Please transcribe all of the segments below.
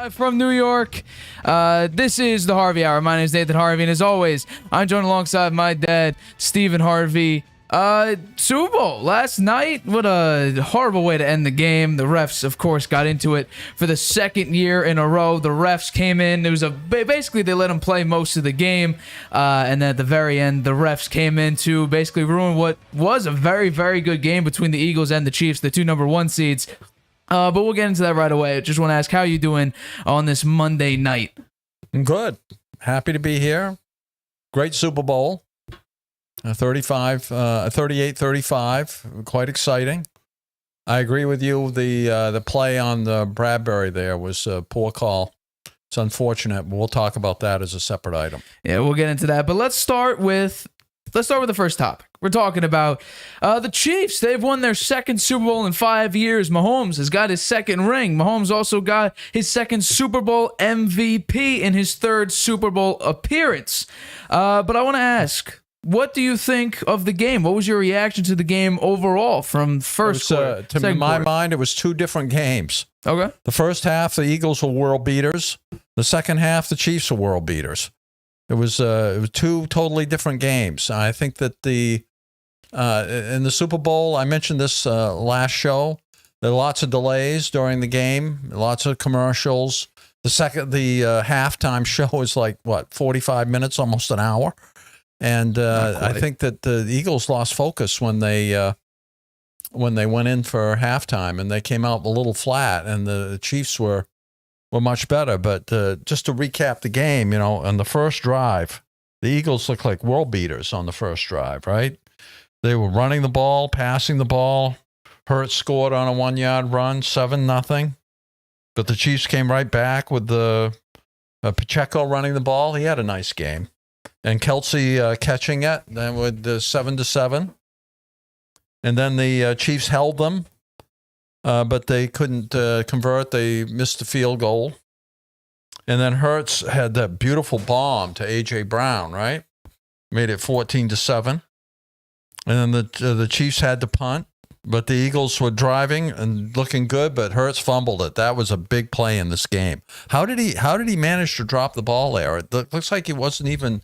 Live from New York. This is the Harvey Hour. My name is Nathan Harvey, and as always, I'm joined alongside my dad, Stephen Harvey. Super Bowl last night. What a horrible way to end the game. The refs, of course, got into it for the second year in a row. The refs came in. It was basically they let them play most of the game, and then at the very end, the refs came in to basically ruin what was a very, very good game between the Eagles and the Chiefs, the two number one seeds. But we'll get into that right away. Just want to ask, how are you doing on this Monday night? Good. Happy to be here. Great Super Bowl. 38-35. Quite exciting. I agree with you. The play on the Bradbury there was a poor call. It's unfortunate, but we'll talk about that as a separate item. Yeah, we'll get into that. But let's start with the first topic. We're talking about the Chiefs. They've won their second Super Bowl in 5 years. Mahomes has got his second ring. Mahomes also got his second Super Bowl MVP in his third Super Bowl appearance. But I want to ask, what do you think of the game? What was your reaction to the game overall from first quarter? To my mind, it was two different games. Okay. The first half, the Eagles were world beaters. The second half, the Chiefs were world beaters. It was two totally different games. I think that in the Super Bowl, I mentioned this last show, there are lots of delays during the game, lots of commercials. The halftime show is 45 minutes, almost an hour. And I think that the Eagles lost focus when they went in for halftime, and they came out a little flat, and the Chiefs were much better. But just to recap the game, on the first drive, the Eagles looked like world beaters on the first drive, right? They were running the ball, passing the ball. Hurts scored on a 1-yard run, 7-0. But the Chiefs came right back with the Pacheco running the ball. He had a nice game. And Kelsey catching it, then with the 7-7. And then the Chiefs held them, but they couldn't convert. They missed the field goal. And then Hurts had that beautiful bomb to A.J. Brown, right? Made it 14-7. And then the Chiefs had to punt, but the Eagles were driving and looking good, but Hurts fumbled it. That was a big play in this game. How did he manage to drop the ball there? It looks like he wasn't even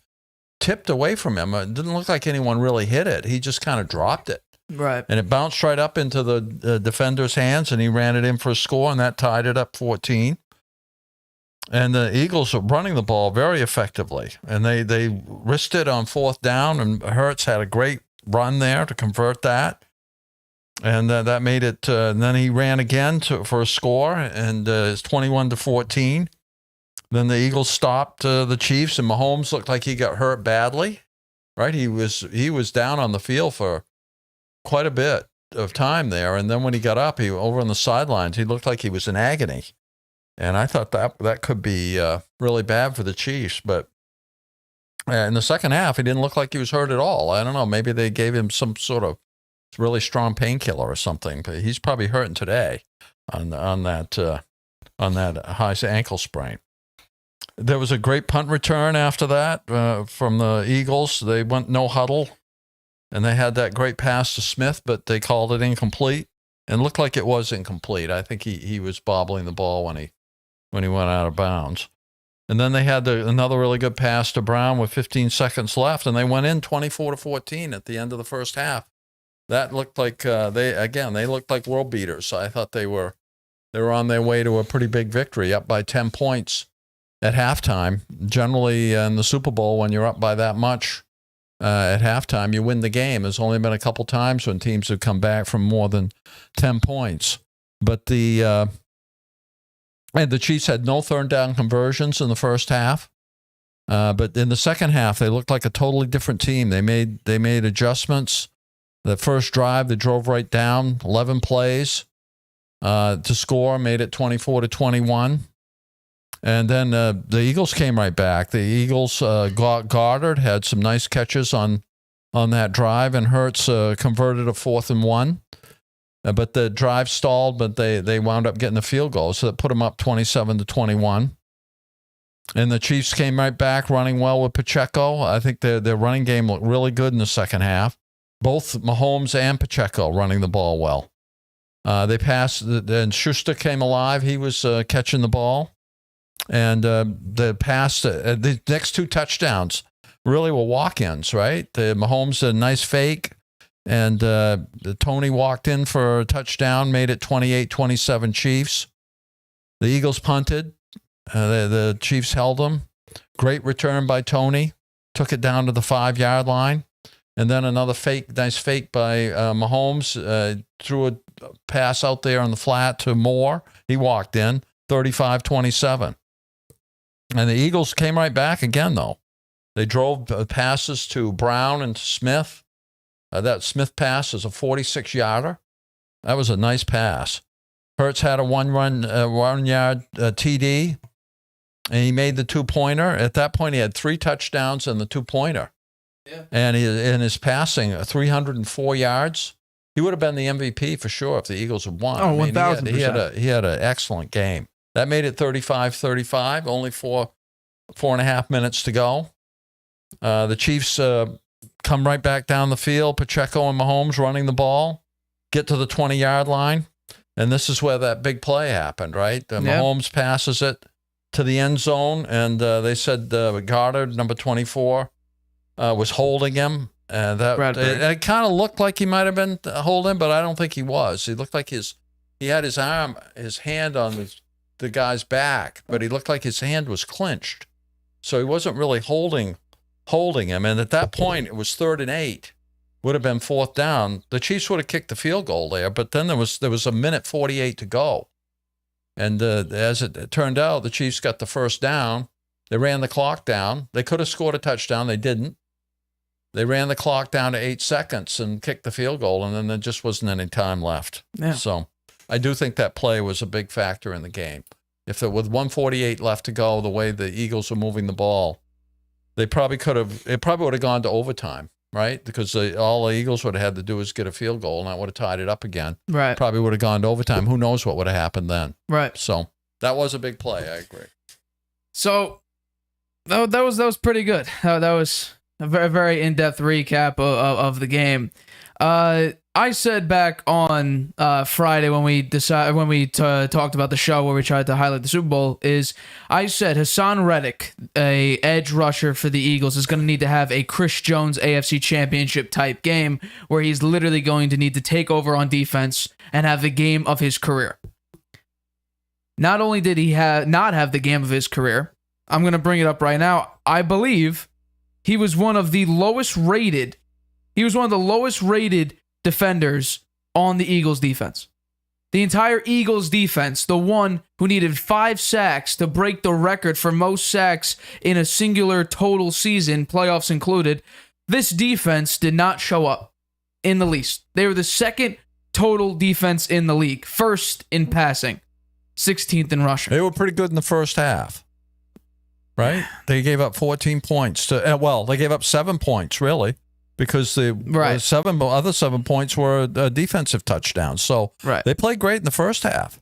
tipped away from him. It didn't look like anyone really hit it. He just kind of dropped it. Right. And it bounced right up into the defender's hands, and he ran it in for a score, and that tied it up 14. And the Eagles were running the ball very effectively, and they risked it on fourth down, and Hurts had a great run there to convert that. And that made it, and then he ran again for a score, and it's 21-14. Then the Eagles stopped the Chiefs, and Mahomes looked like he got hurt badly, right? He was down on the field for quite a bit of time there, and then when he got up, over on the sidelines, he looked like he was in agony. And I thought that could be really bad for the Chiefs, but in the second half, he didn't look like he was hurt at all. I don't know, maybe they gave him some sort of really strong painkiller or something, but he's probably hurting today on that high ankle sprain. There was a great punt return after that from the Eagles. They went no huddle, and they had that great pass to Smith, but they called it incomplete, and looked like it was incomplete. I think he was bobbling the ball when he went out of bounds. And then they had another really good pass to Brown with 15 seconds left, and they went in 24-14 at the end of the first half. That looked like they looked like world beaters. So I thought they were on their way to a pretty big victory, up by 10 points at halftime. Generally, in the Super Bowl, when you're up by that much at halftime, you win the game. There's only been a couple times when teams have come back from more than 10 points. But the Chiefs had no third down conversions in the first half. But in the second half, they looked like a totally different team. They made adjustments. The first drive, they drove right down, 11 plays to score, made it 24-21. And then the Eagles came right back. The Eagles, Goddard had some nice catches on that drive, and Hurts converted a 4th and 1. But the drive stalled, but they wound up getting the field goal, so that put them up 27-21. And the Chiefs came right back, running well with Pacheco. I think their running game looked really good in the second half. Both Mahomes and Pacheco running the ball well. They passed, and Schuster came alive. He was catching the ball. And the next 2 touchdowns really were walk-ins, right? Mahomes did a nice fake, and Tony walked in for a touchdown, made it 28-27 Chiefs. The Eagles punted. The Chiefs held them. Great return by Tony. Took it down to the 5-yard line. And then another nice fake by Mahomes. Threw a pass out there on the flat to Moore. He walked in, 35-27. And the Eagles came right back again, though. They drove passes to Brown and to Smith. That Smith pass is a 46-yarder. That was a nice pass. Hurts had a 1-yard TD, and he made the 2-pointer. At that point, he had 3 touchdowns and the 2-pointer. Yeah. And in his passing, 304 yards. He would have been the MVP for sure if the Eagles had won. Oh, 1,000%. He had an excellent game. That made it 35-35, only 4.5 minutes to go. The Chiefs come right back down the field. Pacheco and Mahomes running the ball, get to the 20-yard line, and this is where that big play happened, right? Mahomes passes it to the end zone, and they said Goddard, number 24, was holding him. It kind of looked like he might have been holding, but I don't think he was. He looked like he had his hand on the guy's back, but he looked like his hand was clenched. So he wasn't really holding him. And at that point, it was 3rd and 8. Would have been 4th down. The Chiefs would have kicked the field goal there, but then there was a minute 48 to go. And as it turned out, the Chiefs got the first down. They ran the clock down. They could have scored a touchdown. They didn't. They ran the clock down to 8 seconds and kicked the field goal, and then there just wasn't any time left. Yeah. So I do think that play was a big factor in the game. If with 1:48 left to go, the way the Eagles were moving the ball, it probably would have gone to overtime, right? Because all the Eagles would have had to do is get a field goal, and that would have tied it up again. Right. Probably would have gone to overtime. Who knows what would have happened then? Right. So that was a big play. I agree. So that was pretty good. That was a very, very in-depth recap of the game. I said back on Friday when we talked about the show where we tried to highlight the Super Bowl, I said Hassan Reddick, a edge rusher for the Eagles, is going to need to have a Chris Jones AFC Championship type game where he's literally going to need to take over on defense and have the game of his career. Not only did he not have the game of his career, I'm going to bring it up right now. I believe he was one of the lowest rated defenders on the Eagles defense. The entire Eagles defense, the one who needed 5 sacks to break the record for most sacks in a singular total season, playoffs included, this defense did not show up in the least. They were the 2nd total defense in the league, 1st in passing, 16th in rushing. They were pretty good in the first half, right? They gave up 14 points they gave up 7 points, really. Because the other 7 points were defensive touchdowns. So They played great in the first half.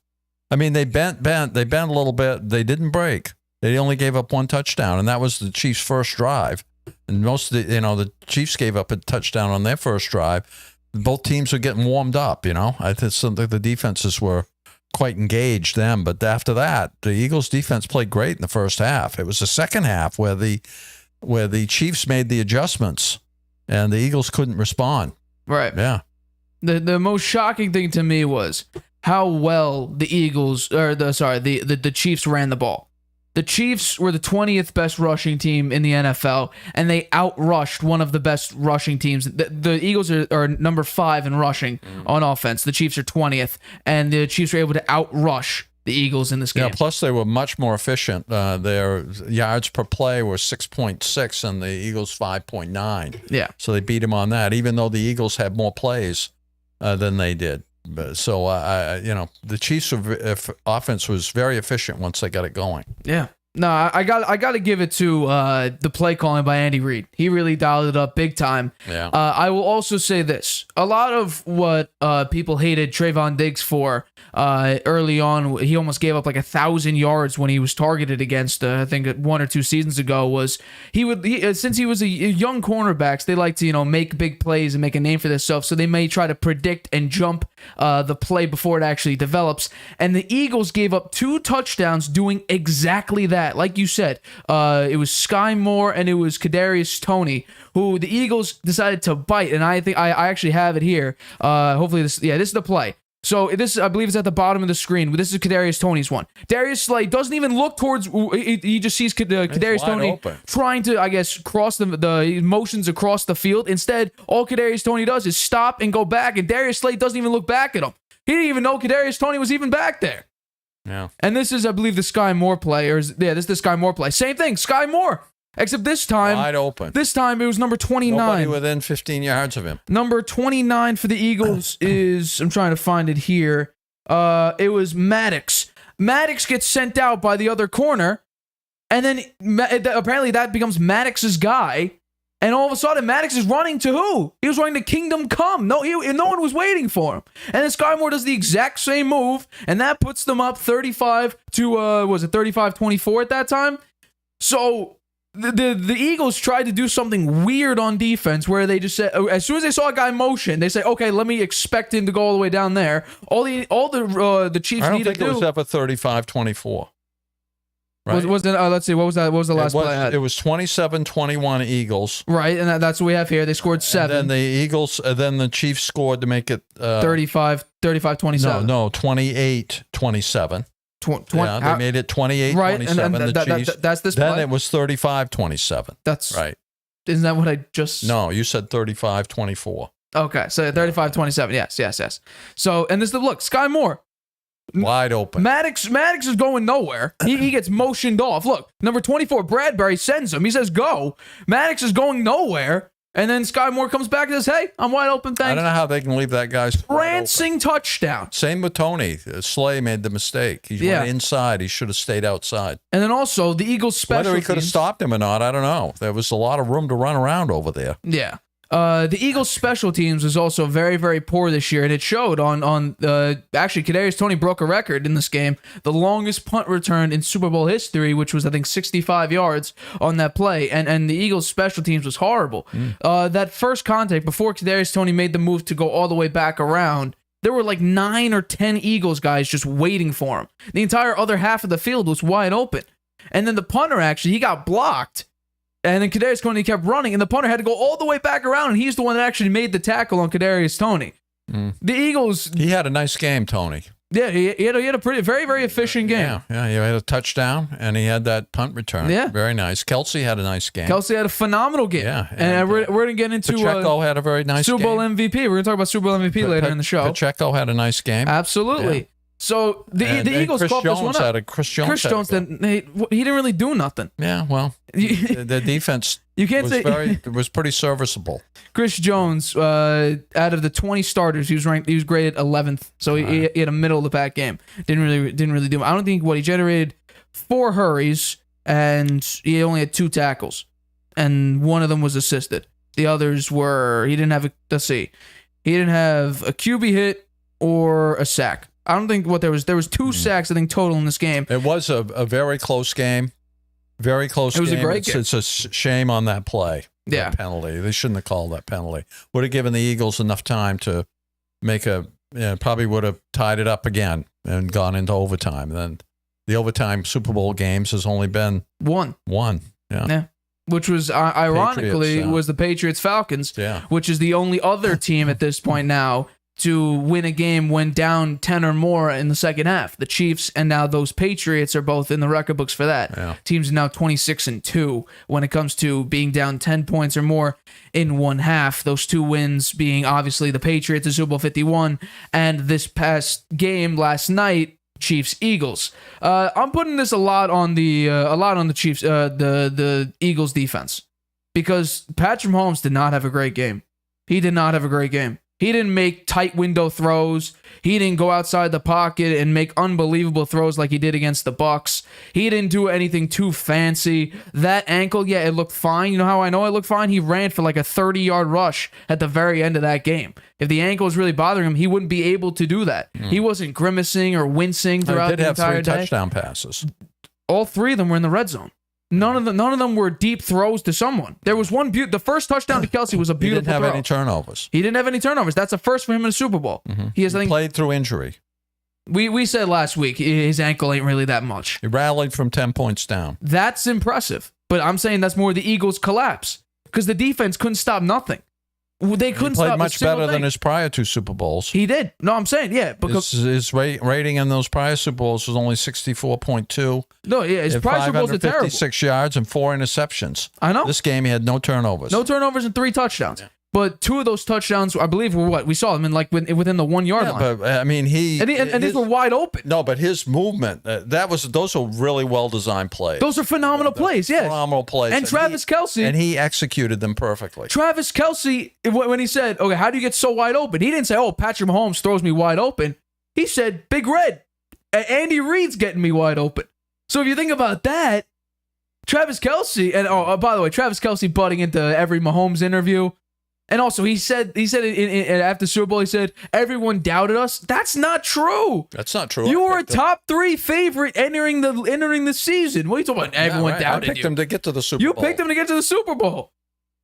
I mean, they bent a little bit. They didn't break. They only gave up 1 touchdown, and that was the Chiefs' first drive. And most of the Chiefs gave up a touchdown on their first drive. Both teams were getting warmed up. I think the defenses were quite engaged then. But after that, the Eagles' defense played great in the first half. It was the second half where the Chiefs made the adjustments. And the Eagles couldn't respond. Right. Yeah. The most shocking thing to me was how well the Chiefs ran the ball. The Chiefs were the 20th best rushing team in the NFL, and they outrushed one of the best rushing teams. The Eagles are number 5 in rushing on offense. The Chiefs are 20th, and the Chiefs were able to outrush the Eagles in this game. Yeah, plus they were much more efficient. Their yards per play were 6.6 and the Eagles 5.9. Yeah. So they beat them on that, even though the Eagles had more plays than they did. So, the Chiefs' offense was very efficient once they got it going. Yeah. No, I got to give it to the play calling by Andy Reid. He really dialed it up big time. Yeah. I will also say this: a lot of what people hated Trayvon Diggs for early on, he almost gave up like 1,000 yards when he was targeted against. I think 1 or 2 seasons ago was since he was a young cornerbacks, they like to make big plays and make a name for themselves. So they may try to predict and jump the play before it actually develops. And the Eagles gave up 2 touchdowns doing exactly that. Like you said, it was Sky Moore and it was Kadarius Toney, who the Eagles decided to bite. And I think I actually have it here. Hopefully this is the play. So this, I believe, is at the bottom of the screen. This is Kadarius Toney's one. Darius Slay doesn't even look towards. He just sees Kadarius Toney open, trying to, I guess, cross the motions across the field. Instead, all Kadarius Toney does is stop and go back, and Darius Slay doesn't even look back at him. He didn't even know Kadarius Toney was even back there. Yeah. And this is, I believe, the Sky Moore play. This is the Sky Moore play. Same thing, Sky Moore. Except this time, wide open. This time it was number 29. Nobody within 15 yards of him. Number 29 for the Eagles is, I'm trying to find it here. It was Maddox. Maddox gets sent out by the other corner, and then apparently that becomes Maddox's guy. And all of a sudden, Maddox is running to who? He was running to Kingdom Come. No one was waiting for him. And then Sky Moore does the exact same move, and that puts them up 35 to, was it 35-24 at that time? So the Eagles tried to do something weird on defense where they just said, as soon as they saw a guy motion, they say, okay, let me expect him to go all the way down there. All the Chiefs need to do. I don't think it was ever 35-24. Right. Was it, let's see, what was that? What was the last play I had? It was 27-21 Eagles. Right, and that's what we have here. They scored 7. And then the Eagles, then the Chiefs scored to make it 35-27. No, 28-27. They made it 28-27. Right, and the Chiefs. that's this play. Then it was 35-27. That's right. Isn't that what I just? No, you said 35-24. Okay, so 35-27. Yes. So, and this look, Sky Moore. Wide open. Maddox is going nowhere. He gets motioned off. Look, number 24, Bradbury sends him. He says, go. Maddox is going nowhere. And then Sky Moore comes back and says, hey, I'm wide open, thanks. I don't know how they can leave that guy's prancing touchdown. Same with Toney. Slay made the mistake. He went inside. He should have stayed outside. And then also the Eagles special Whether he could have stopped him or not, I don't know. There was a lot of room to run around over there. Yeah. The Eagles' special teams was also very, very poor this year, and it showed on actually, Kadarius Toney broke a record in this game, the longest punt return in Super Bowl history, which was, I think, 65 yards on that play, and the Eagles' special teams was horrible. That first contact, before Kadarius Toney made the move to go all the way back around, there were like 9 or 10 Eagles guys just waiting for him. The entire other half of the field was wide open. And then the punter, actually, he got blocked. And then Kadarius Toney kept running, and the punter had to go all the way back around, and he's the one that actually made the tackle on Kadarius Toney. The Eagles... He had a nice game, Toney. Yeah, he had a pretty, very, very efficient game. Yeah, he had a touchdown, and he had that punt return. Yeah. Very nice. Kelsey had a nice game. Kelsey had a phenomenal game. Yeah. And we're going to get into... Pacheco had a very nice Super Bowl game. MVP. We're going to talk about Super Bowl MVP later in the show. Pacheco had a nice game. Absolutely. Yeah. So the Eagles caught this one up. Chris Jones he didn't really do nothing. Yeah, well, the defense was pretty serviceable. Chris Jones, out of the 20 starters, he was graded 11th. So he had a middle of the pack game. Didn't really do. I don't think he generated 4 hurries, and he only had 2 tackles, and one of them was assisted. The others were he didn't have a QB hit or a sack. I don't think there was 2 sacks, I think, total in this game. It was a very close game. Very close game. It was a great game. It's a shame on that play. Yeah. That penalty. They shouldn't have called that penalty. Would have given the Eagles enough time to make probably would have tied it up again and gone into overtime. Then the overtime Super Bowl games has only been one. Yeah. Which was, ironically, was the Patriots-Falcons, which is the only other team at this point now to win a game when down 10 or more in the second half. The Chiefs and now those Patriots are both in the record books for that. Yeah. Teams are now 26-2 when it comes to being down 10 points or more in one half. Those 2 wins being obviously the Patriots in Super Bowl 51 and this past game last night, Chiefs-Eagles. I'm putting this a lot on the Chiefs, the Eagles defense, because Patrick Mahomes did not have a great game. He did not have a great game. He didn't make tight window throws. He didn't go outside the pocket and make unbelievable throws like he did against the Bucks. He didn't do anything too fancy. That ankle, yeah, it looked fine. You know how I know it looked fine? He ran for like a 30-yard rush at the very end of that game. If the ankle was really bothering him, he wouldn't be able to do that. He wasn't grimacing or wincing throughout the entire day. He did have 3 touchdown passes. All 3 of them were in the red zone. None of them were deep throws to someone. There was one the first touchdown to Kelsey was a beautiful throw. He didn't have any turnovers. He didn't have any turnovers. That's a first for him in a Super Bowl. He played through injury. We said last week his ankle ain't really that much. He rallied from 10 points down. That's impressive. But I'm saying that's more the Eagles' collapse because the defense couldn't stop nothing. They couldn't stop. He played much better than his prior 2 Super Bowls. He did. No, I'm saying, yeah. Because his rating in those prior Super Bowls was only 64.2. No, yeah, his prior Super Bowls are terrible. 556 yards and 4 interceptions. I know. This game, he had no turnovers. No turnovers and 3 touchdowns. Yeah. But 2 of those touchdowns, I believe, were what? We saw them in within the 1 yard line. But I mean, and these were wide open. No, but his movement, those are really well designed plays. Those are phenomenal plays, yeah. Phenomenal plays. And Travis Kelce. And he executed them perfectly. Travis Kelce, when he said, okay, how do you get so wide open? He didn't say, oh, Patrick Mahomes throws me wide open. He said, Big Red, Andy Reid's getting me wide open. So if you think about that, Travis Kelce, and by the way, Travis Kelce butting into every Mahomes interview. And also, he said after Super Bowl, he said, everyone doubted us. That's not true. That's not true. You were a top 3 favorite entering the season. What are you talking about? Everyone doubted you. I picked him to get to the Super Bowl. You picked him to get to the Super Bowl.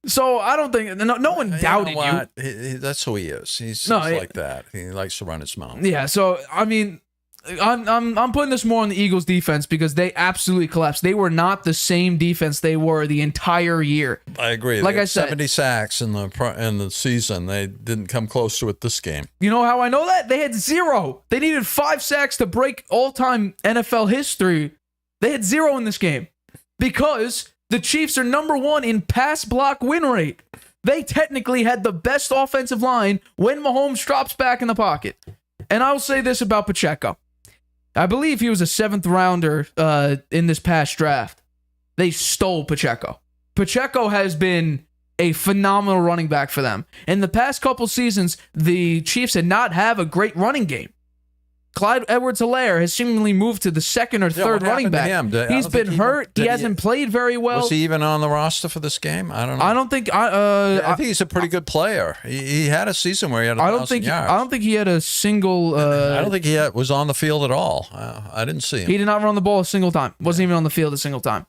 So I don't think no one doubted you. That's who he is. He's like that. He likes to run his mouth. Yeah. So I mean, I'm putting this more on the Eagles defense because they absolutely collapsed. They were not the same defense they were the entire year. I agree. Like I said, 70 sacks in the season. They didn't come close to it this game. You know how I know that? They had 0. They needed 5 sacks to break all-time NFL history. They had 0 in this game because the Chiefs are number 1 in pass block win rate. They technically had the best offensive line when Mahomes drops back in the pocket. And I'll say this about Pacheco. I believe he was a 7th rounder in this past draft. They stole Pacheco. Pacheco has been a phenomenal running back for them. In the past couple seasons, the Chiefs did not have a great running game. Clyde Edwards-Helaire has seemingly moved to the 2nd or 3rd running back. He's been hurt. He hasn't played very well. Was he even on the roster for this game? I don't know. I don't think. I think he's a pretty good player. He had a season where he had 1,000 yards. I don't think he had a single. I don't think he was on the field at all. I didn't see him. He did not run the ball a single time. Wasn't even on the field a single time.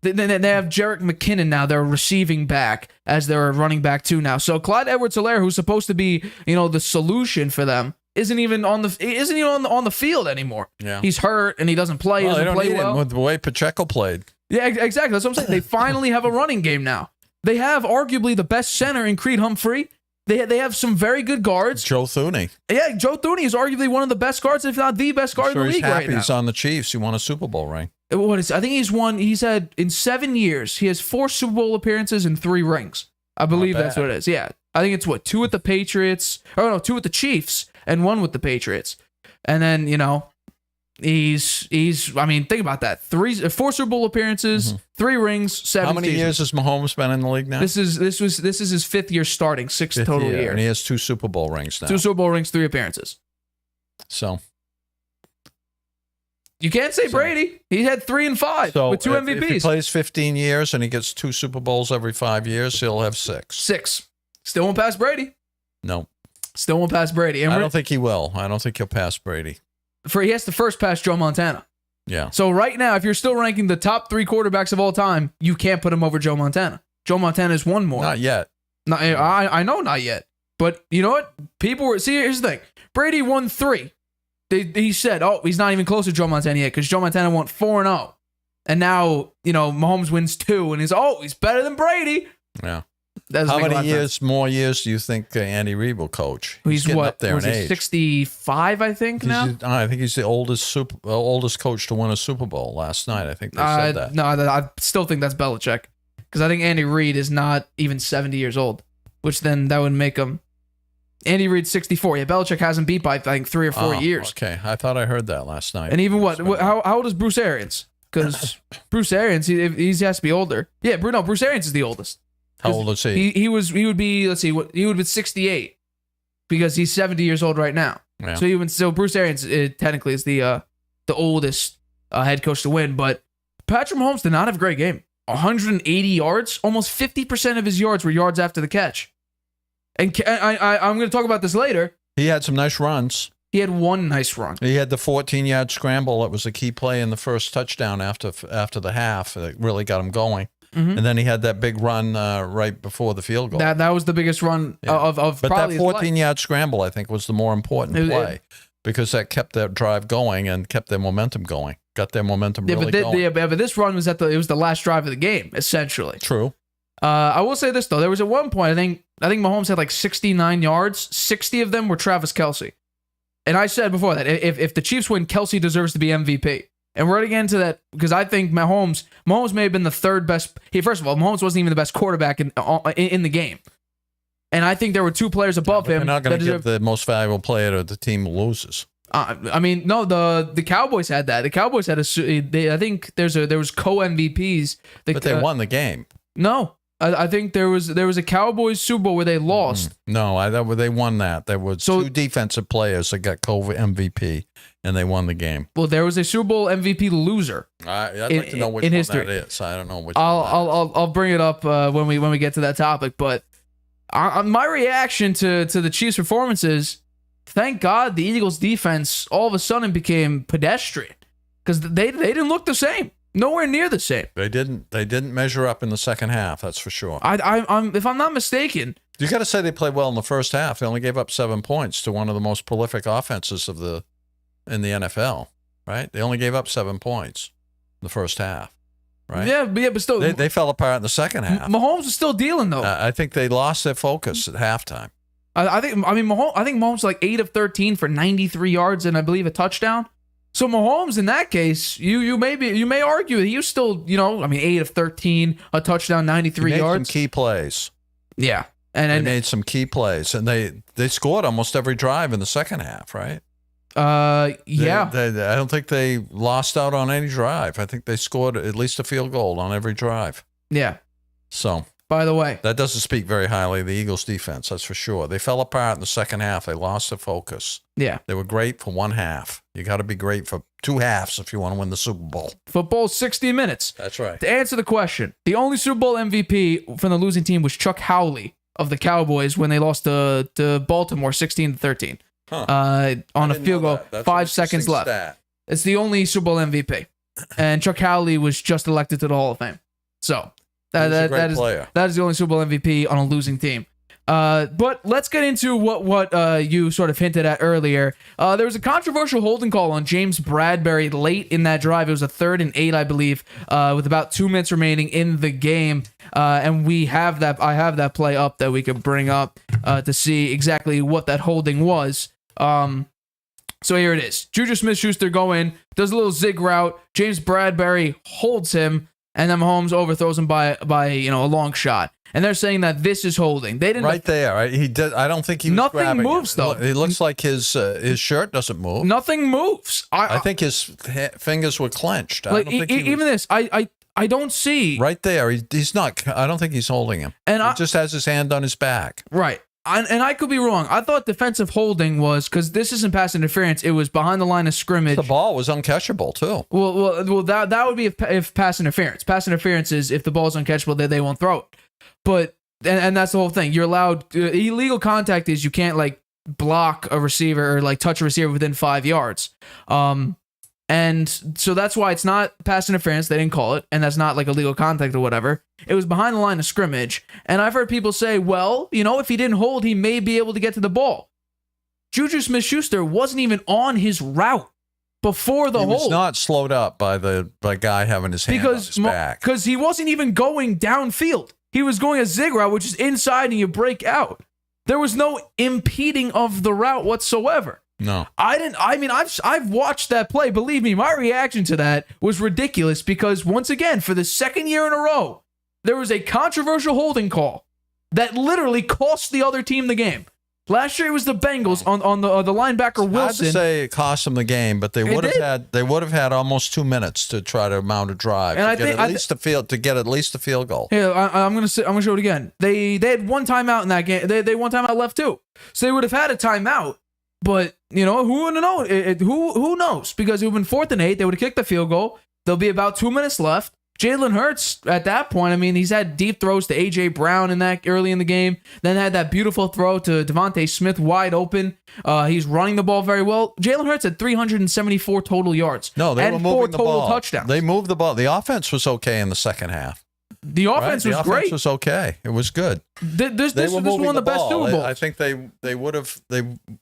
They have Jerick McKinnon now. They're receiving back as they're running back too now. So Clyde Edwards-Helaire, who's supposed to be the solution for them, isn't even on the field anymore. Yeah. He's hurt and he doesn't play. He doesn't play well. With the way Pacheco played. Yeah, exactly. That's what I'm saying. They finally have a running game now. They have arguably the best center in Creed Humphrey. They have some very good guards. Joe Thuney. Yeah, Joe Thuney is arguably one of the best guards, if not the best guard in the league right now. He's on the Chiefs. He won a Super Bowl ring. I think he's had in 7 years, he has 4 Super Bowl appearances and 3 rings. I believe that's what it is. Yeah. I think it's 2 with the Patriots. Oh no, 2 with the Chiefs and 1 with the Patriots. And then, he's I mean, think about that. 4 Super Bowl appearances, 3 rings, 7 How many years has Mahomes been in the league now? This is his 5th year starting, 6th total year. And he has 2 Super Bowl rings now. 2 Super Bowl rings, 3 appearances. So you can't say Brady. He had 3 and 5 with 2 MVPs. If he plays 15 years and he gets 2 Super Bowls every 5 years, he'll have 6. 6. Still won't pass Brady. No. Still won't pass Brady. And I don't think he will. I don't think he'll pass Brady. He has to first pass Joe Montana. Yeah. So right now, if you're still ranking the top 3 quarterbacks of all time, you can't put him over Joe Montana. Joe Montana is 1 more. Not yet. I know not yet. But you know what? Here's the thing. Brady won 3. He said, he's not even close to Joe Montana yet because Joe Montana went 4-0. And now, Mahomes wins 2 and he's better than Brady. Yeah. How many more years do you think Andy Reid will coach? He's getting what? Up there in age. 65, I think, now? I think he's the oldest coach to win a Super Bowl last night. I think they said that. No, I still think that's Belichick. Because I think Andy Reid is not even 70 years old, which then that would make him... Andy Reid's 64. Yeah, Belichick hasn't beat by, I think, 3 or 4 years. Okay, I thought I heard that last night. And even how old is Bruce Arians? Because Bruce Arians, he has to be older. Yeah, Bruce Arians is the oldest. How old is he? He would be 68. because he's 70 years old right now. Yeah. So Bruce Arians technically is the oldest head coach to win, but Patrick Mahomes did not have a great game. 180 yards, almost 50% of his yards were yards after the catch. And I'm going to talk about this later. He had some nice runs. He had one nice run. He had the 14-yard scramble. That was a key play in the first touchdown after the half. It really got him going. And then he had that big run right before the field goal. That was the biggest run of but probably that 14-yard scramble, I think, was the more important play because that kept that drive going and kept their momentum going. Got their momentum really going. But this run was it was the last drive of the game, essentially. True. I will say this though, there was at one point I think Mahomes had like 69 yards, 60 of them were Travis Kelce, and I said before that if the Chiefs win, Kelce deserves to be MVP, and we're gonna get into that because I think Mahomes may have been the third best. First of all, Mahomes wasn't even the best quarterback in the game, and I think there were two players above him. They're not going to give the most valuable player to the team loses. I mean, no, the Cowboys had that. The Cowboys had I think there was co-MVPs. But they won the game. No. I think there was a Cowboys Super Bowl where they lost. No, they won that. There were two defensive players that got MVP, and they won the game. Well, there was a Super Bowl MVP loser. I'd like to know which one that is. I don't know which. I'll bring it up when we get to that topic. But my reaction to the Chiefs' performances, thank God the Eagles' defense all of a sudden became pedestrian because they didn't look the same. Nowhere near the same. They didn't measure up in the second half. That's for sure. If I'm not mistaken, you got to say they played well in the first half. They only gave up 7 points to one of the most prolific offenses in the NFL. Right? They only gave up 7 points in the first half. Right? Yeah, but still, they fell apart in the second half. Mahomes was still dealing though. I think they lost their focus at halftime. I think Mahomes was like 8 of 13 for 93 yards and I believe a touchdown. So Mahomes, in that case, you may argue that he was still, 8 of 13, a touchdown, 93 yards. Some key plays. Yeah, they made some key plays, and they scored almost every drive in the second half, right? Yeah. I don't think they lost out on any drive. I think they scored at least a field goal on every drive. Yeah. So. By the way, that doesn't speak very highly of the Eagles' defense, that's for sure. They fell apart in the second half. They lost their focus. Yeah. They were great for one half. You got to be great for two halves if you want to win the Super Bowl. Football's 60 minutes. That's right. To answer the question, the only Super Bowl MVP from the losing team was Chuck Howley of the Cowboys when they lost to Baltimore 16-13 on a field goal, 5 seconds left. Stat. It's the only Super Bowl MVP. And Chuck Howley was just elected to the Hall of Fame. So that is the only Super Bowl MVP on a losing team. But let's get into what you sort of hinted at earlier. There was a controversial holding call on James Bradbury late in that drive. It was a 3rd and 8, I believe, with about 2 minutes remaining in the game. And I have that play up that we could bring up to see exactly what that holding was. So here it is. Juju Smith-Schuster does a little zig route. James Bradbury holds him. And then Mahomes overthrows him by a long shot. And they're saying that this is holding. They didn't right there. Right? He did. I don't think he was nothing grabbing moves it. though. It looks like his shirt doesn't move. Nothing moves. I think his fingers were clenched. I don't think even this. I don't see right there. He's not. I don't think he's holding him. And he just has his hand on his back. Right. And I could be wrong. I thought defensive holding was because this isn't pass interference. It was behind the line of scrimmage. The ball was uncatchable too. Well, that would be if pass interference. Pass interference is if the ball is uncatchable, they won't throw it. But and that's the whole thing. You're allowed illegal contact is you can't like block a receiver or like touch a receiver within 5 yards. And so that's why it's not pass interference. They didn't call it, and that's not like illegal contact or whatever. It was behind the line of scrimmage. And I've heard people say, well, if he didn't hold, he may be able to get to the ball. Juju Smith-Schuster wasn't even on his route before the hold. He was not slowed up by the guy having his hand on his back. Because he wasn't even going downfield. He was going a zig route, which is inside and you break out. There was no impeding of the route whatsoever. No. I've watched that play. Believe me, my reaction to that was ridiculous because once again, for the second year in a row, there was a controversial holding call that literally cost the other team the game. Last year it was the Bengals on the linebacker Wilson. I'd say it cost them the game, but they would have had almost 2 minutes to try to mount a drive And to get at least a field goal. Here, I'm gonna show it again. They had one timeout in that game. They had one timeout left too, so they would have had a timeout. But who would know? Who knows? Because it would have been 4th and 8. They would have kicked the field goal. There'll be about 2 minutes left. Jalen Hurts, at that point, I mean, he's had deep throws to A.J. Brown in that early in the game. Then had that beautiful throw to Devontae Smith wide open. He's running the ball very well. Jalen Hurts had 374 total yards. No, they were moving the ball. 4 total touchdowns. They moved the ball. The offense was okay in the second half. The offense was great. The offense was okay. It was good. This was one of the best Super Bowls. I think they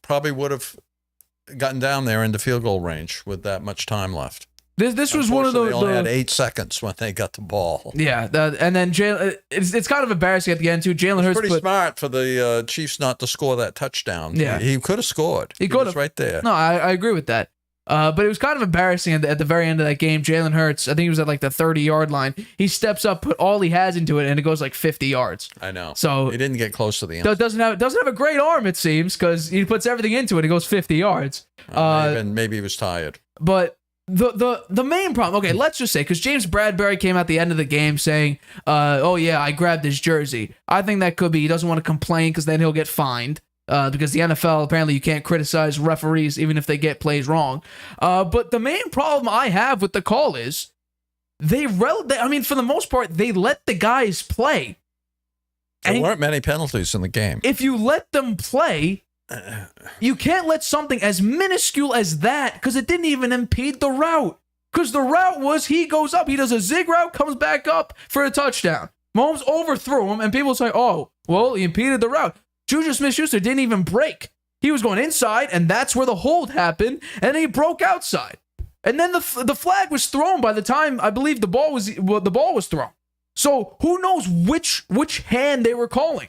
probably would have gotten down there into field goal range with that much time left. This was one of those. They only had 8 seconds when they got the ball. Yeah, and then it's kind of embarrassing at the end too. Jalen Hurts pretty smart for the Chiefs not to score that touchdown. Yeah, he could have scored. He could have right there. No, I agree with that. But it was kind of embarrassing at the very end of that game. Jalen Hurts, I think he was at like the 30-yard line. He steps up, put all he has into it, and it goes like 50 yards. I know. So he didn't get close to the end. Doesn't have a great arm, it seems, because he puts everything into it. It goes 50 yards. Maybe he was tired. But the main problem, okay, let's just say, because James Bradbury came at the end of the game saying, oh yeah, I grabbed his jersey. I think that could be he doesn't want to complain because then he'll get fined. Because the NFL, apparently you can't criticize referees even if they get plays wrong. But the main problem I have with the call is for the most part, they let the guys play. There weren't many penalties in the game. If you let them play, you can't let something as minuscule as that, because it didn't even impede the route. Because the route was he goes up, he does a zig route, comes back up for a touchdown. Mahomes overthrew him, and people say, oh, well, he impeded the route. Juju Smith-Schuster didn't even break. He was going inside, and that's where the hold happened, and he broke outside. And then the flag was thrown by the time, I believe, the ball was thrown. So who knows which hand they were calling.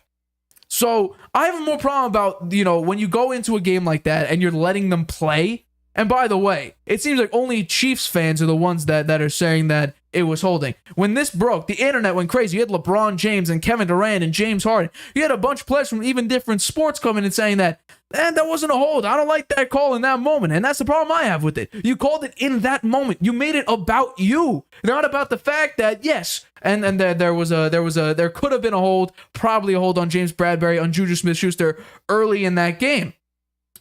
So I have more problem about, when you go into a game like that and you're letting them play. And by the way, it seems like only Chiefs fans are the ones that are saying that it was holding. When this broke, the internet went crazy. You had LeBron James and Kevin Durant and James Harden. You had a bunch of players from even different sports coming and saying that wasn't a hold. I don't like that call in that moment. And that's the problem I have with it. You called it in that moment. You made it about you, not about the fact that, yes, and there could have been a hold, probably a hold on James Bradbury, on Juju Smith-Schuster early in that game.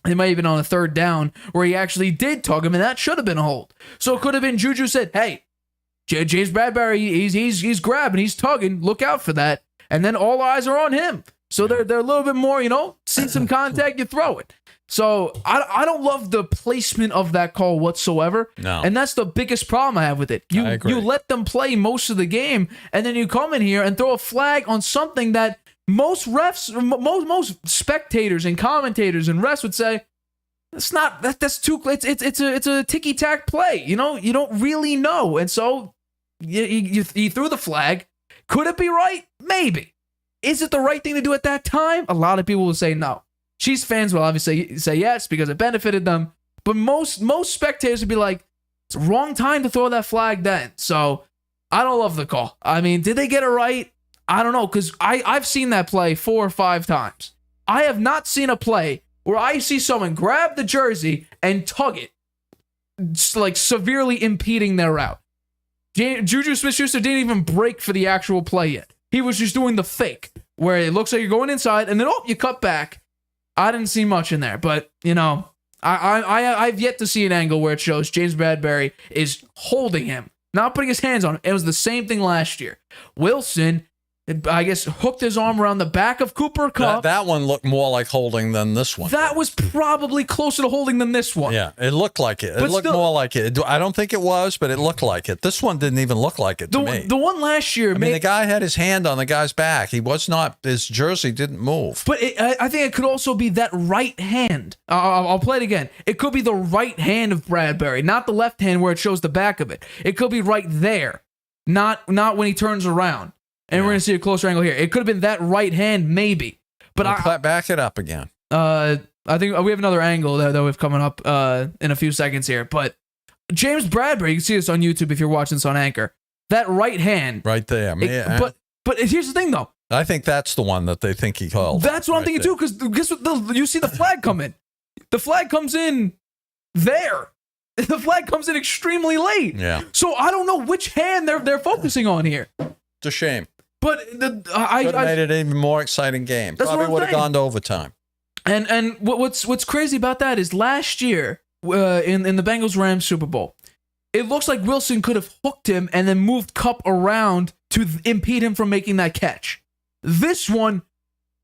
It might have been on a 3rd down where he actually did tug him, and that should have been a hold. So it could have been Juju said, hey, James Bradbury, he's grabbing, he's tugging, look out for that. And then all eyes are on him. So they're a little bit more, see some contact, you throw it. So I don't love the placement of that call whatsoever. No. And that's the biggest problem I have with it. You let them play most of the game, and then you come in here and throw a flag on something that most refs, most spectators and commentators and refs would say, that's too, it's a ticky-tack play. You don't really know. And so you threw the flag. Could it be right? Maybe. Is it the right thing to do at that time? A lot of people will say no. Chiefs fans will obviously say yes because it benefited them. But most spectators would be like, it's the wrong time to throw that flag then. So I don't love the call. I mean, did they get it right? I don't know, because I've seen that play 4 or 5 times. I have not seen a play where I see someone grab the jersey and tug it, like severely impeding their route. Juju Smith-Schuster didn't even break for the actual play yet. He was just doing the fake, where it looks like you're going inside, and then, you cut back. I didn't see much in there, but, I've yet to see an angle where it shows James Bradbury is holding him, not putting his hands on him. It was the same thing last year. Wilson, I guess, hooked his arm around the back of Cooper Kupp. That one looked more like holding than this one. That was probably closer to holding than this one. Yeah, it looked like it. It looked more like it. I don't think it was, but it looked like it. This one didn't even look like it to me. The one last year... the guy had his hand on the guy's back. His jersey didn't move. But I think it could also be that right hand. I'll play it again. It could be the right hand of Bradbury, not the left hand where it shows the back of it. It could be right there, not when he turns around. And we're going to see a closer angle here. It could have been that right hand, maybe. But back it up again. I think we have another angle that we've coming up in a few seconds here. But James Bradbury, you can see this on YouTube if you're watching this on Anchor. That right hand. Right there. But here's the thing, though. I think that's the one that they think he called. That's what I'm thinking too, because guess what? You see the flag come in. The flag comes in there. The flag comes in extremely late. Yeah. So I don't know which hand they're focusing on here. It's a shame. But I could have made it an even more exciting game. That's Probably what I'm would have saying. gone to overtime. And what's crazy about that is last year in the Bengals-Rams Super Bowl, it looks like Wilson could have hooked him and then moved Kupp around to impede him from making that catch. This one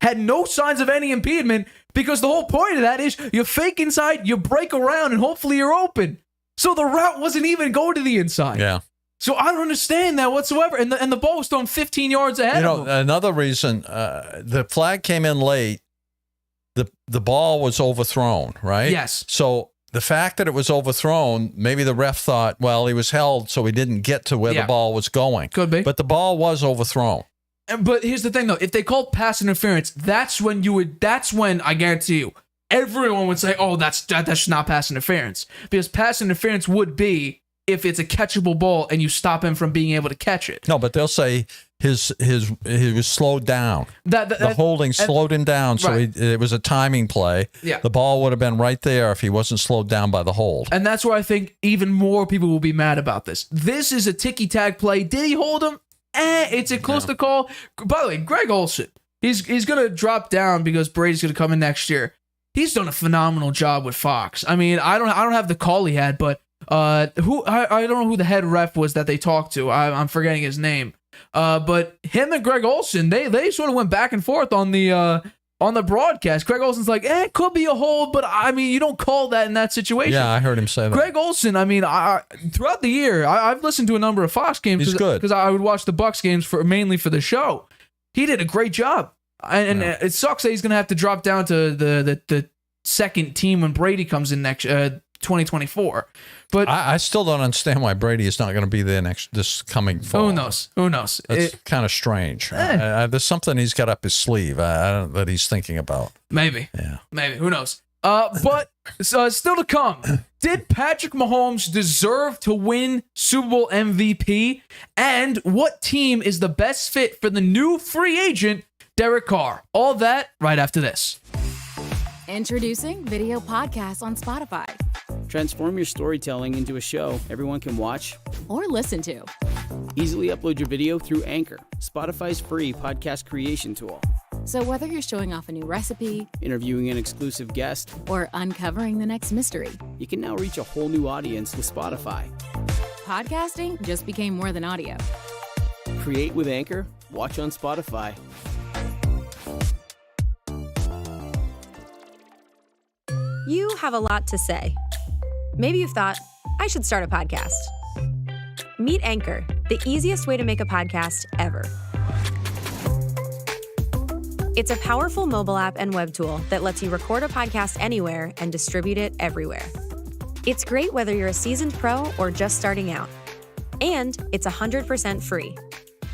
had no signs of any impediment because the whole point of that is you fake inside, you break around, and hopefully you're open. So the route wasn't even going to the inside. Yeah. So I don't understand that whatsoever. And the ball was thrown 15 yards ahead of him. Another reason, the flag came in late, the ball was overthrown, right? Yes. So the fact that it was overthrown, maybe the ref thought, well, he was held, so he didn't get to where the ball was going. Could be. But the ball was overthrown. But here's the thing, though. If they called pass interference, that's when I guarantee you, everyone would say, oh, that's not pass interference. Because pass interference would be if it's a catchable ball and you stop him from being able to catch it. No, but they'll say he was slowed down. The holding slowed him down, so right. it was a timing play. Yeah. The ball would have been right there if he wasn't slowed down by the hold. And that's where I think even more people will be mad about this. This is a ticky-tack play. Did he hold him? It's a close to call. By the way, Greg Olsen, he's going to drop down because Brady's going to come in next year. He's done a phenomenal job with Fox. I mean, I don't have the call he had, but I don't know who the head ref was that they talked to. I'm forgetting his name. But him and Greg Olsen, they sort of went back and forth on the broadcast. Greg Olsen's like, it could be a hold, but I mean, you don't call that in that situation. Yeah, I heard him say that. Greg Olsen, I mean, throughout the year, I've listened to a number of Fox games. He's good. Because I would watch the Bucs games mainly for the show. He did a great job. And it sucks that he's going to have to drop down to the second team when Brady comes in next 2024. But I still don't understand why Brady is not going to be there this coming fall. Who knows? That's kind of strange. There's something he's got up his sleeve that he's thinking about. Maybe. Yeah. Maybe. Who knows? But still to come. Did Patrick Mahomes deserve to win Super Bowl MVP? And what team is the best fit for the new free agent, Derek Carr? All that right after this. Introducing video podcasts on Spotify. Transform your storytelling into a show everyone can watch or listen to. Easily upload your video through Anchor, Spotify's free podcast creation tool. So whether you're showing off a new recipe, interviewing an exclusive guest, or uncovering the next mystery, you can now reach a whole new audience with Spotify. Podcasting just became more than audio. Create with Anchor, watch on Spotify. You have a lot to say. Maybe you've thought, I should start a podcast. Meet Anchor, the easiest way to make a podcast ever. It's a powerful mobile app and web tool that lets you record a podcast anywhere and distribute it everywhere. It's great whether you're a seasoned pro or just starting out. And it's 100% free.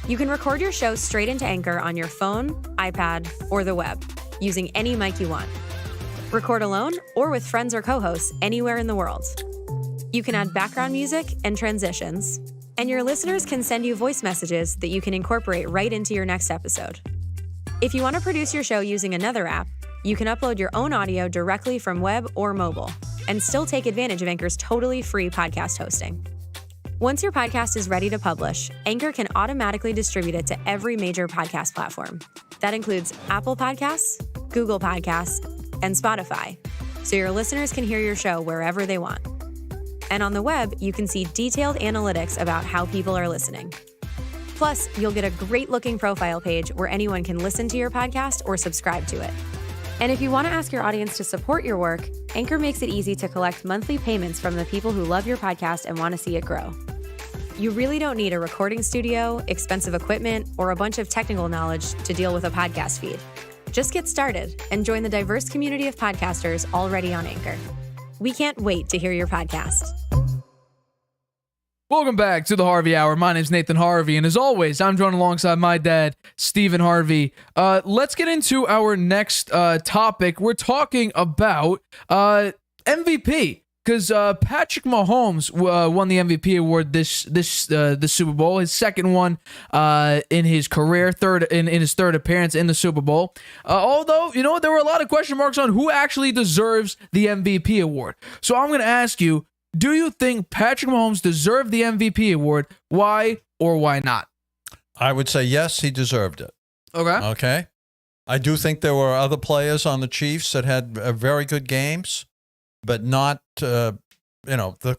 You can record your show straight into Anchor on your phone, iPad, or the web, using any mic you want. Record alone or with friends or co-hosts anywhere in the world. You can add background music and transitions, and your listeners can send you voice messages that you can incorporate right into your next episode. If you want to produce your show using another app, you can upload your own audio directly from web or mobile and still take advantage of Anchor's totally free podcast hosting. Once your podcast is ready to publish, Anchor can automatically distribute it to every major podcast platform. That includes Apple Podcasts, Google Podcasts, and Spotify, so your listeners can hear your show wherever they want. And on the web, you can see detailed analytics about how people are listening. Plus, you'll get a great-looking profile page where anyone can listen to your podcast or subscribe to it. And if you want to ask your audience to support your work, Anchor makes it easy to collect monthly payments from the people who love your podcast and want to see it grow. You really don't need a recording studio, expensive equipment, or a bunch of technical knowledge to deal with a podcast feed. Just get started and join the diverse community of podcasters already on Anchor. We can't wait to hear your podcast. Welcome back to the Harvey Hour. My name's Nathan Harvey, and as always, I'm joined alongside my dad, Stephen Harvey. Let's get into our next topic. We're talking about MVP. because Patrick Mahomes won the MVP award this Super Bowl, his second one in his career, third in his third appearance in the Super Bowl. Although, you know what, there were a lot of question marks on who actually deserves the MVP award. So I'm going to ask you, do you think Patrick Mahomes deserved the MVP award? Why or why not? I would say yes, he deserved it. Okay. I do think there were other players on the Chiefs that had very good games, but not, the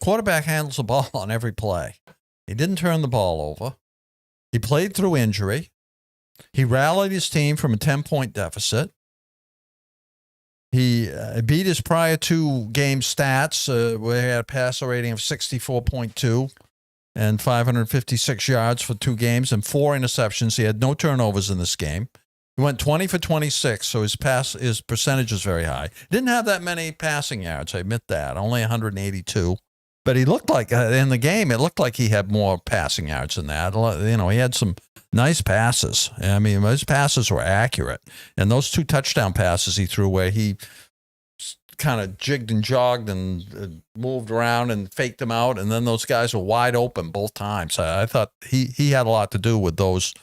quarterback handles the ball on every play. He didn't turn the ball over. He played through injury. He rallied his team from a 10-point deficit. He beat his prior 2 game stats, where he had a passer rating of 64.2 and 556 yards for 2 games and 4 interceptions. He had no turnovers in this game. He went 20 for 26, so his percentage is very high. Didn't have that many passing yards, I admit that, only 182. But he looked like, in the game, it looked like he had more passing yards than that. You know, he had some nice passes. I mean, his passes were accurate. And those 2 touchdown passes he threw where he kind of jigged and jogged and moved around and faked them out, and then those guys were wide open both times. I thought he had a lot to do with those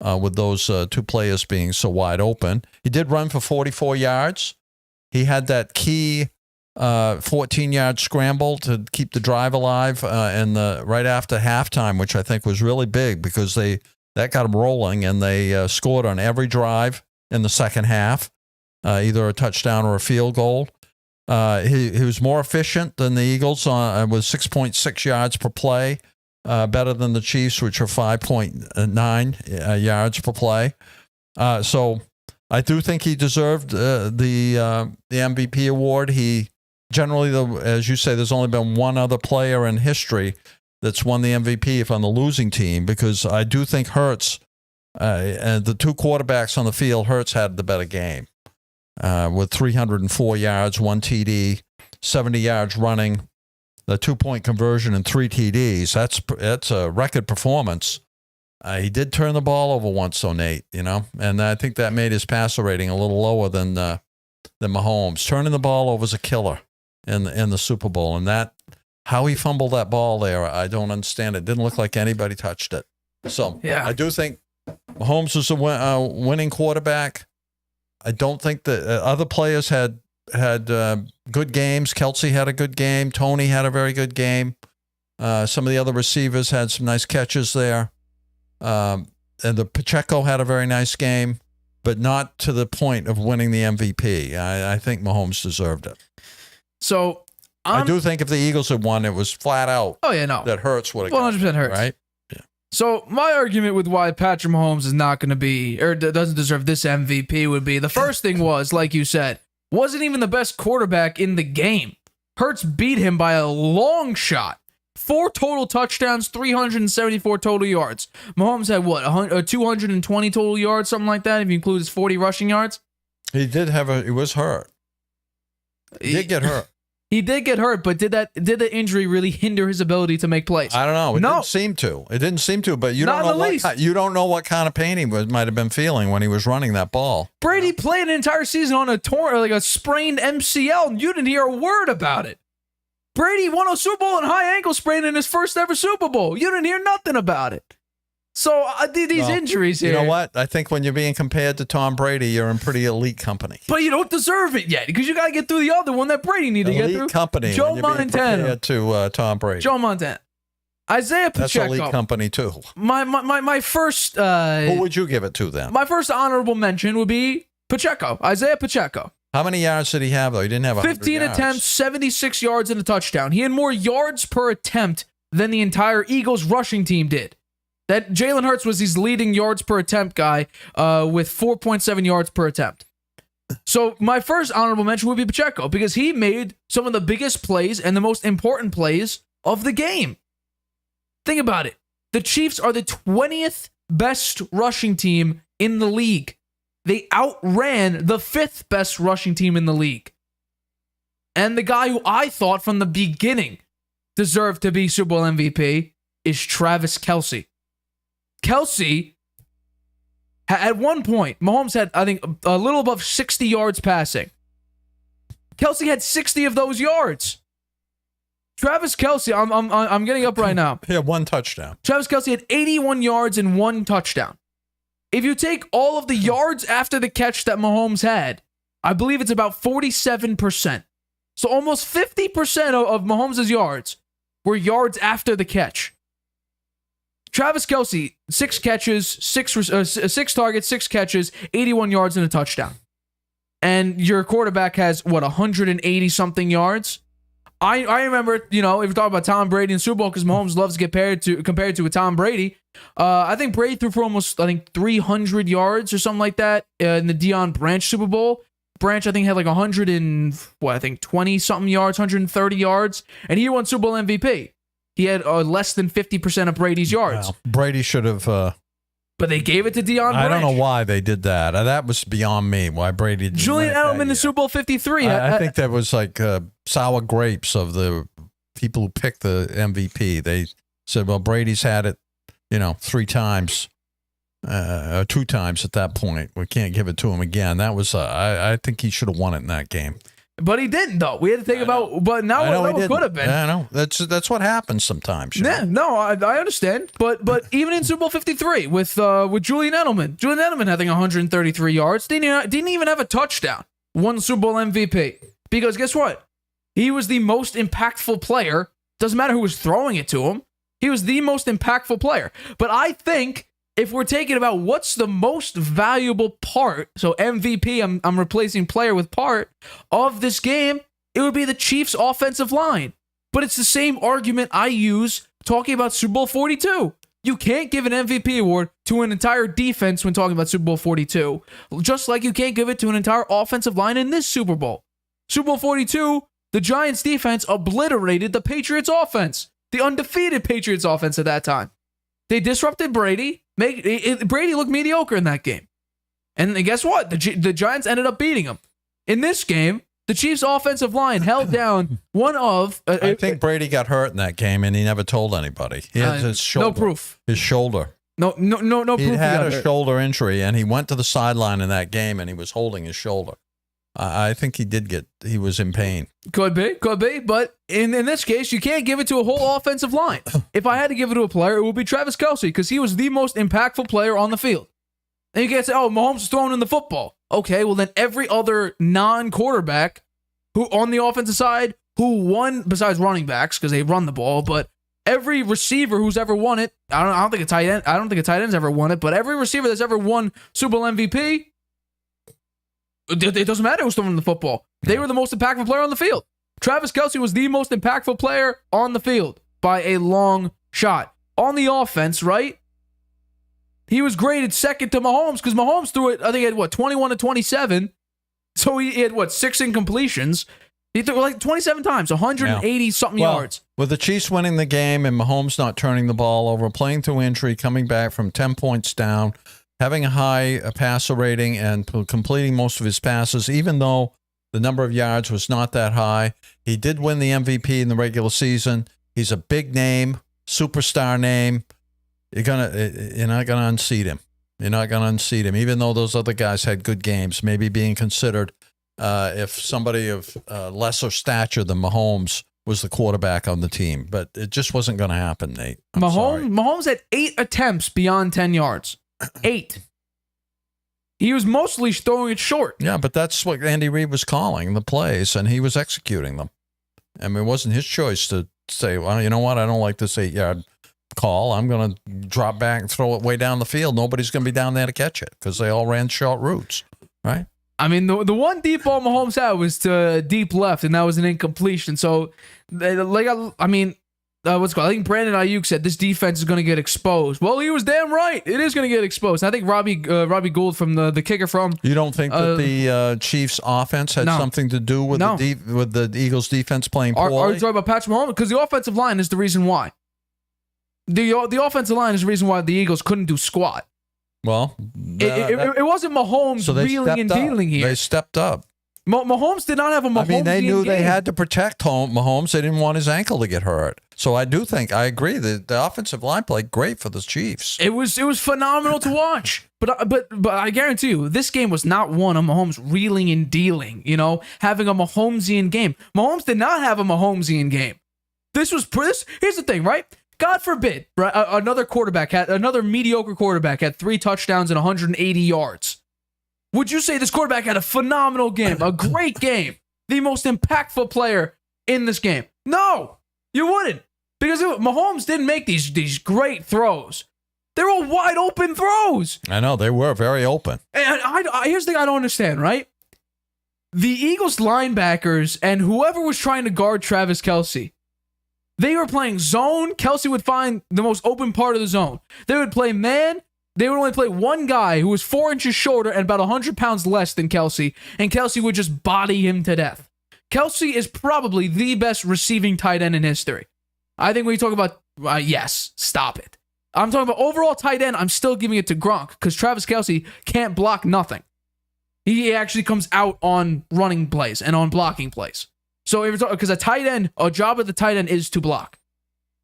2 players being so wide open. He did run for 44 yards. He had that key 14-yard scramble to keep the drive alive right after halftime, which I think was really big because that got them rolling, and they scored on every drive in the second half, either a touchdown or a field goal. He was more efficient than the Eagles with 6.6 yards per play. Better than the Chiefs, which are 5.9 yards per play. So I do think he deserved the MVP award. He generally, as you say, there's only been one other player in history that's won the MVP if on the losing team, because I do think Hurts, and the 2 quarterbacks on the field, Hurts had the better game with 304 yards, 1 TD, 70 yards running, the 2-point conversion and 3 TDs. That's a record performance. He did turn the ball over once, though, Nate, and I think that made his passer rating a little lower than Mahomes. Turning the ball over is a killer in the Super Bowl, and how he fumbled that ball there, I don't understand. It didn't look like anybody touched it. So yeah. I do think Mahomes was a winning quarterback. I don't think that other players had good games. Kelsey had a good game. Tony had a very good game. Some of the other receivers had some nice catches there. And the Pacheco had a very nice game, but not to the point of winning the MVP. I think Mahomes deserved it. So I do think if the Eagles had won, it was flat out. Oh yeah, no. That Hurts would have 100% Hurts, right? Yeah. So my argument with why Patrick Mahomes is not going to be or doesn't deserve this MVP would be the first thing was, like you said, wasn't even the best quarterback in the game. Hurts beat him by a long shot. 4 total touchdowns, 374 total yards. Mahomes had what, 220 total yards, something like that, if you include his 40 rushing yards? He was hurt. He did get hurt. He did get hurt, but did the injury really hinder his ability to make plays? I don't know. It didn't seem to, but you don't know what kind of pain he might have been feeling when he was running that ball. Brady played an entire season on a sprained MCL, and you didn't hear a word about it. Brady won a Super Bowl in high ankle sprain in his first ever Super Bowl. You didn't hear nothing about it. So these injuries here. You know what? I think when you're being compared to Tom Brady, you're in pretty elite company. But you don't deserve it yet because you got to get through the other one that Brady needed to get through. Elite company. Joe Montana to Tom Brady. Joe Montana. Isaiah Pacheco. That's elite company too. My first. Who would you give it to then? My first honorable mention would be Pacheco. Isaiah Pacheco. How many yards did he have though? He didn't have 15 attempts, 76 yards and a touchdown. He had more yards per attempt than the entire Eagles rushing team did. That Jalen Hurts was his leading yards per attempt guy with 4.7 yards per attempt. So my first honorable mention would be Pacheco because he made some of the biggest plays and the most important plays of the game. Think about it. The Chiefs are the 20th best rushing team in the league. They outran the 5th best rushing team in the league. And the guy who I thought from the beginning deserved to be Super Bowl MVP is Travis Kelce. Kelce, at one point, Mahomes had, I think, a little above 60 yards passing. Kelce had 60 of those yards. Travis Kelce, I'm getting up right now. He had 1 touchdown. Travis Kelce had 81 yards and 1 touchdown. If you take all of the yards after the catch that Mahomes had, I believe it's about 47%. So almost 50% of Mahomes' yards were yards after the catch. Travis Kelce, 6 catches, 6 targets, 6 catches, 81 yards and a touchdown. And your quarterback has, 180-something yards? I remember, if you're talking about Tom Brady and Super Bowl, because Mahomes loves to get compared to a Tom Brady. I think Brady threw for almost, 300 yards or something like that in the Deion Branch Super Bowl. Branch, I think, had 20-something yards, 130 yards, and he won Super Bowl MVP. He had less than 50% of Brady's yards. Well, Brady should have... but they gave it to Deion Branch. I don't know why they did that. That was beyond me, why Brady did Julian Edelman in Super Bowl 53. I think that was like sour grapes of the people who picked the MVP. They said, well, Brady's had it, 3 times. 2 times at that point. We can't give it to him again. That was, I think he should have won it in that game. But he didn't, though. We had to think about, but now it could have been. Yeah, I know. That's what happens sometimes. Yeah, no, I understand. But even in Super Bowl 53 with Julian Edelman had, I think, 133 yards. Didn't even have a touchdown. Won Super Bowl MVP. Because guess what? He was the most impactful player. Doesn't matter who was throwing it to him. He was the most impactful player. But I think if we're taking about what's the most valuable part, so MVP, I'm replacing player with part of this game, it would be the Chiefs' offensive line. But it's the same argument I use talking about Super Bowl 42. You can't give an MVP award to an entire defense when talking about Super Bowl 42, just like you can't give it to an entire offensive line in this Super Bowl. Super Bowl 42, the Giants' defense obliterated the Patriots' offense, the undefeated Patriots' offense at that time. They disrupted Brady. Brady looked mediocre in that game. And guess what? The Giants ended up beating him. In this game, the Chiefs' offensive line held down one of... I think Brady got hurt in that game, and he never told anybody. He had his shoulder. No proof. His shoulder. No proof. He had a shoulder injury, and he went to the sideline in that game, and he was holding his shoulder. I think he was in pain. Could be. But in this case, you can't give it to a whole offensive line. If I had to give it to a player, it would be Travis Kelce because he was the most impactful player on the field. And you can't say, Mahomes is throwing in the football. Okay, well then every other non-quarterback who on the offensive side who won, besides running backs because they run the ball, but every receiver who's ever won it, I don't think a tight end's ever won it, but every receiver that's ever won Super Bowl MVP, it doesn't matter who's throwing the football. They were the most impactful player on the field. Travis Kelce was the most impactful player on the field by a long shot. On the offense, right? He was graded second to Mahomes because Mahomes threw it, I think he had 21 to 27. So he had 6 incompletions. He threw 27 times, 180-something yards. With the Chiefs winning the game and Mahomes not turning the ball over, playing through injury, coming back from 10 points down, having a high passer rating and completing most of his passes, even though the number of yards was not that high. He did win the MVP in the regular season. He's a big name, superstar name. You're not gonna unseat him. You're not gonna unseat him, even though those other guys had good games. Maybe being considered if somebody of lesser stature than Mahomes was the quarterback on the team, but it just wasn't going to happen, Nate. Mahomes had 8 attempts beyond 10 yards. 8. He was mostly throwing it short. Yeah, but that's what Andy Reid was calling the plays, and he was executing them. I mean, it wasn't his choice to say, well, you know what? I don't like this 8-yard call. I'm going to drop back and throw it way down the field. Nobody's going to be down there to catch it because they all ran short routes, right? I mean, the one deep ball Mahomes had was to deep left, and that was an incompletion. So, what's it called? I think Brandon Ayuk said this defense is going to get exposed. Well, he was damn right. It is going to get exposed. I think Robbie Gould from the kicker from... You don't think that the Chiefs' offense had something to do with the Eagles' defense playing poorly? Are you talking about Patrick Mahomes? Because the offensive line is the reason why. The offensive line is the reason why the Eagles couldn't do squat. Well, it wasn't Mahomes reeling and dealing here. They stepped up. Mahomes did not have a Mahomes. I mean, they knew they had to protect Mahomes. They didn't want his ankle to get hurt. So I agree that the offensive line played great for the Chiefs. It was phenomenal to watch. But I guarantee you, this game was not one of Mahomes reeling and dealing. Having a Mahomesian game. Mahomes did not have a Mahomesian game. Here's the thing, right? God forbid, right? Another mediocre quarterback had 3 touchdowns and 180 yards. Would you say this quarterback had a phenomenal game, a great game, the most impactful player in this game? No, you wouldn't, because Mahomes didn't make these great throws. They're all wide open throws. I know, they were very open. And here's the thing I don't understand, right? The Eagles linebackers and whoever was trying to guard Travis Kelce, they were playing zone. Kelce would find the most open part of the zone. They would play man. They would only play one guy who was 4 inches shorter and about 100 pounds less than Kelce, and Kelce would just body him to death. Kelce is probably the best receiving tight end in history. I think when you talk about, yes, stop it. I'm talking about overall tight end, I'm still giving it to Gronk because Travis Kelce can't block nothing. He actually comes out on running plays and on blocking plays. So because a job of the tight end is to block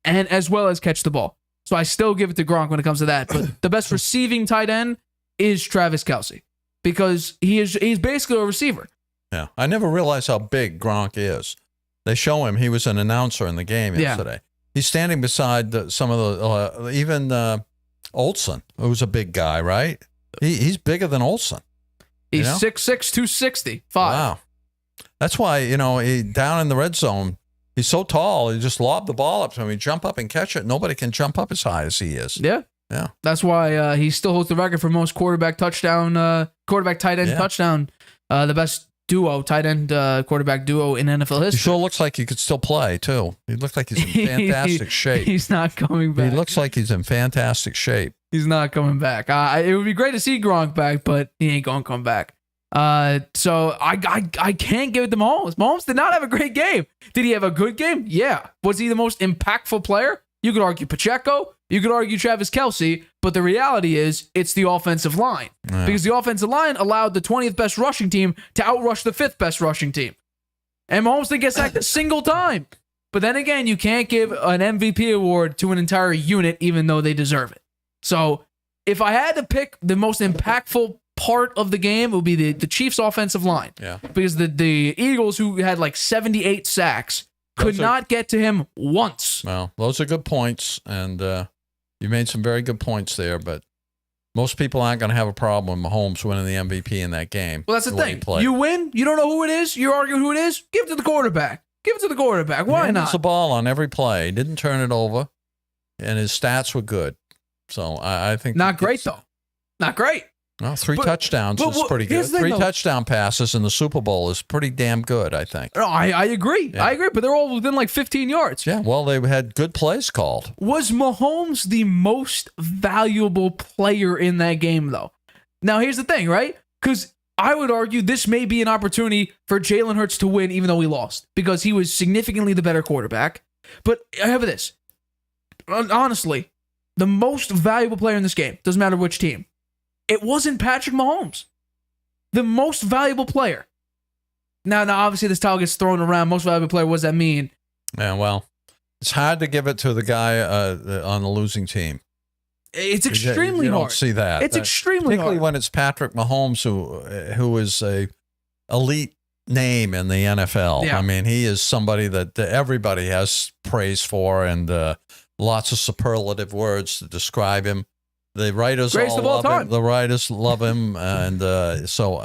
and as well as catch the ball. So I still give it to Gronk when it comes to that. But the best receiving tight end is Travis Kelce because he's basically a receiver. Yeah, I never realized how big Gronk is. They show him. He was an announcer in the game yesterday. Yeah. He's standing beside some of the even Olsen, who's a big guy, right? He's bigger than Olsen. He's 6'6", 260. Wow. That's why, down in the red zone, he's so tall, he just lob the ball up to him. He jump up and catch it. Nobody can jump up as high as he is. Yeah. Yeah. That's why he still holds the record for most quarterback tight end touchdown. The best tight end quarterback duo in NFL history. He sure looks like he could still play, too. He looks like he's in fantastic shape. He's not coming back. He looks like he's in fantastic shape. He's not coming back. It would be great to see Gronk back, but he ain't going to come back. So I can't give it to Mahomes. Mahomes did not have a great game. Did he have a good game? Yeah. Was he the most impactful player? You could argue Pacheco. You could argue Travis Kelce. But the reality is it's the offensive line. Yeah. Because the offensive line allowed the 20th best rushing team to outrush the 5th best rushing team. And Mahomes didn't get sacked a single time. But then again, you can't give an MVP award to an entire unit even though they deserve it. So if I had to pick the most impactful part of the game, it would be the Chiefs' offensive line. Yeah. Because the Eagles, who had like 78 sacks, could not get to him once. Well, those are good points, and you made some very good points there, but most people aren't going to have a problem with Mahomes winning the MVP in that game. Well, that's the thing. You win, you don't know who it is, you're arguing who it is, give it to the quarterback. Give it to the quarterback. Why not? He gets the ball on every play. He didn't turn it over, and his stats were good. So I think... Not great, though. Not great. Well, 3 touchdowns is pretty good. 3 touchdown passes in the Super Bowl is pretty damn good, I think. No, I agree. Yeah. I agree, but they're all within like 15 yards. Yeah, well, they had good plays called. Was Mahomes the most valuable player in that game, though? Now, here's the thing, right? Because I would argue this may be an opportunity for Jalen Hurts to win, even though he lost, because he was significantly the better quarterback. But I have this. Honestly, the most valuable player in this game, doesn't matter which team, it wasn't Patrick Mahomes. The most valuable player. Now, obviously, this title gets thrown around. Most valuable player, what does that mean? Yeah, well, it's hard to give it to the guy on the losing team. It's extremely hard. You don't see that. It's extremely particularly hard. When it's Patrick Mahomes, who is a elite name in the NFL. Yeah. I mean, he is somebody that everybody has praise for and lots of superlative words to describe him. The writers all love him. The writers love him, and so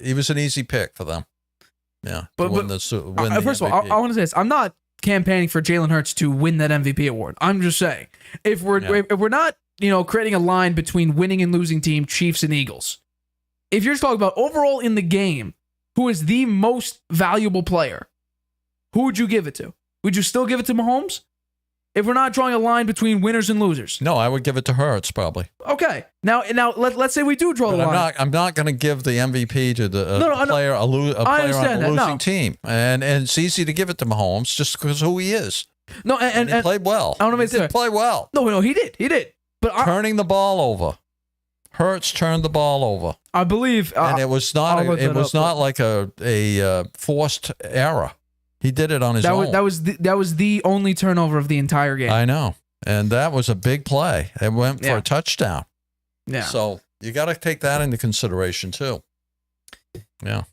he was an easy pick for them. Yeah, first of all, I want to say this: I'm not campaigning for Jalen Hurts to win that MVP award. I'm just saying if we're not creating a line between winning and losing team, Chiefs and Eagles. If you're just talking about overall in the game, who is the most valuable player, who would you give it to? Would you still give it to Mahomes? If we're not drawing a line between winners and losers. No, I would give it to Hurts probably. Okay. Now let's say we do draw the line. I'm not going to give the MVP to a player on a losing team. And it's easy to give it to Mahomes just because who he is. No, and he played well. I don't know if he did play well. No, he did. But turning the ball over. Hurts turned the ball over. I believe and it was not like a forced error. He did it on his own. That was the only turnover of the entire game. I know. And that was a big play. It went for a touchdown. Yeah. So you got to take that into consideration too. Yeah.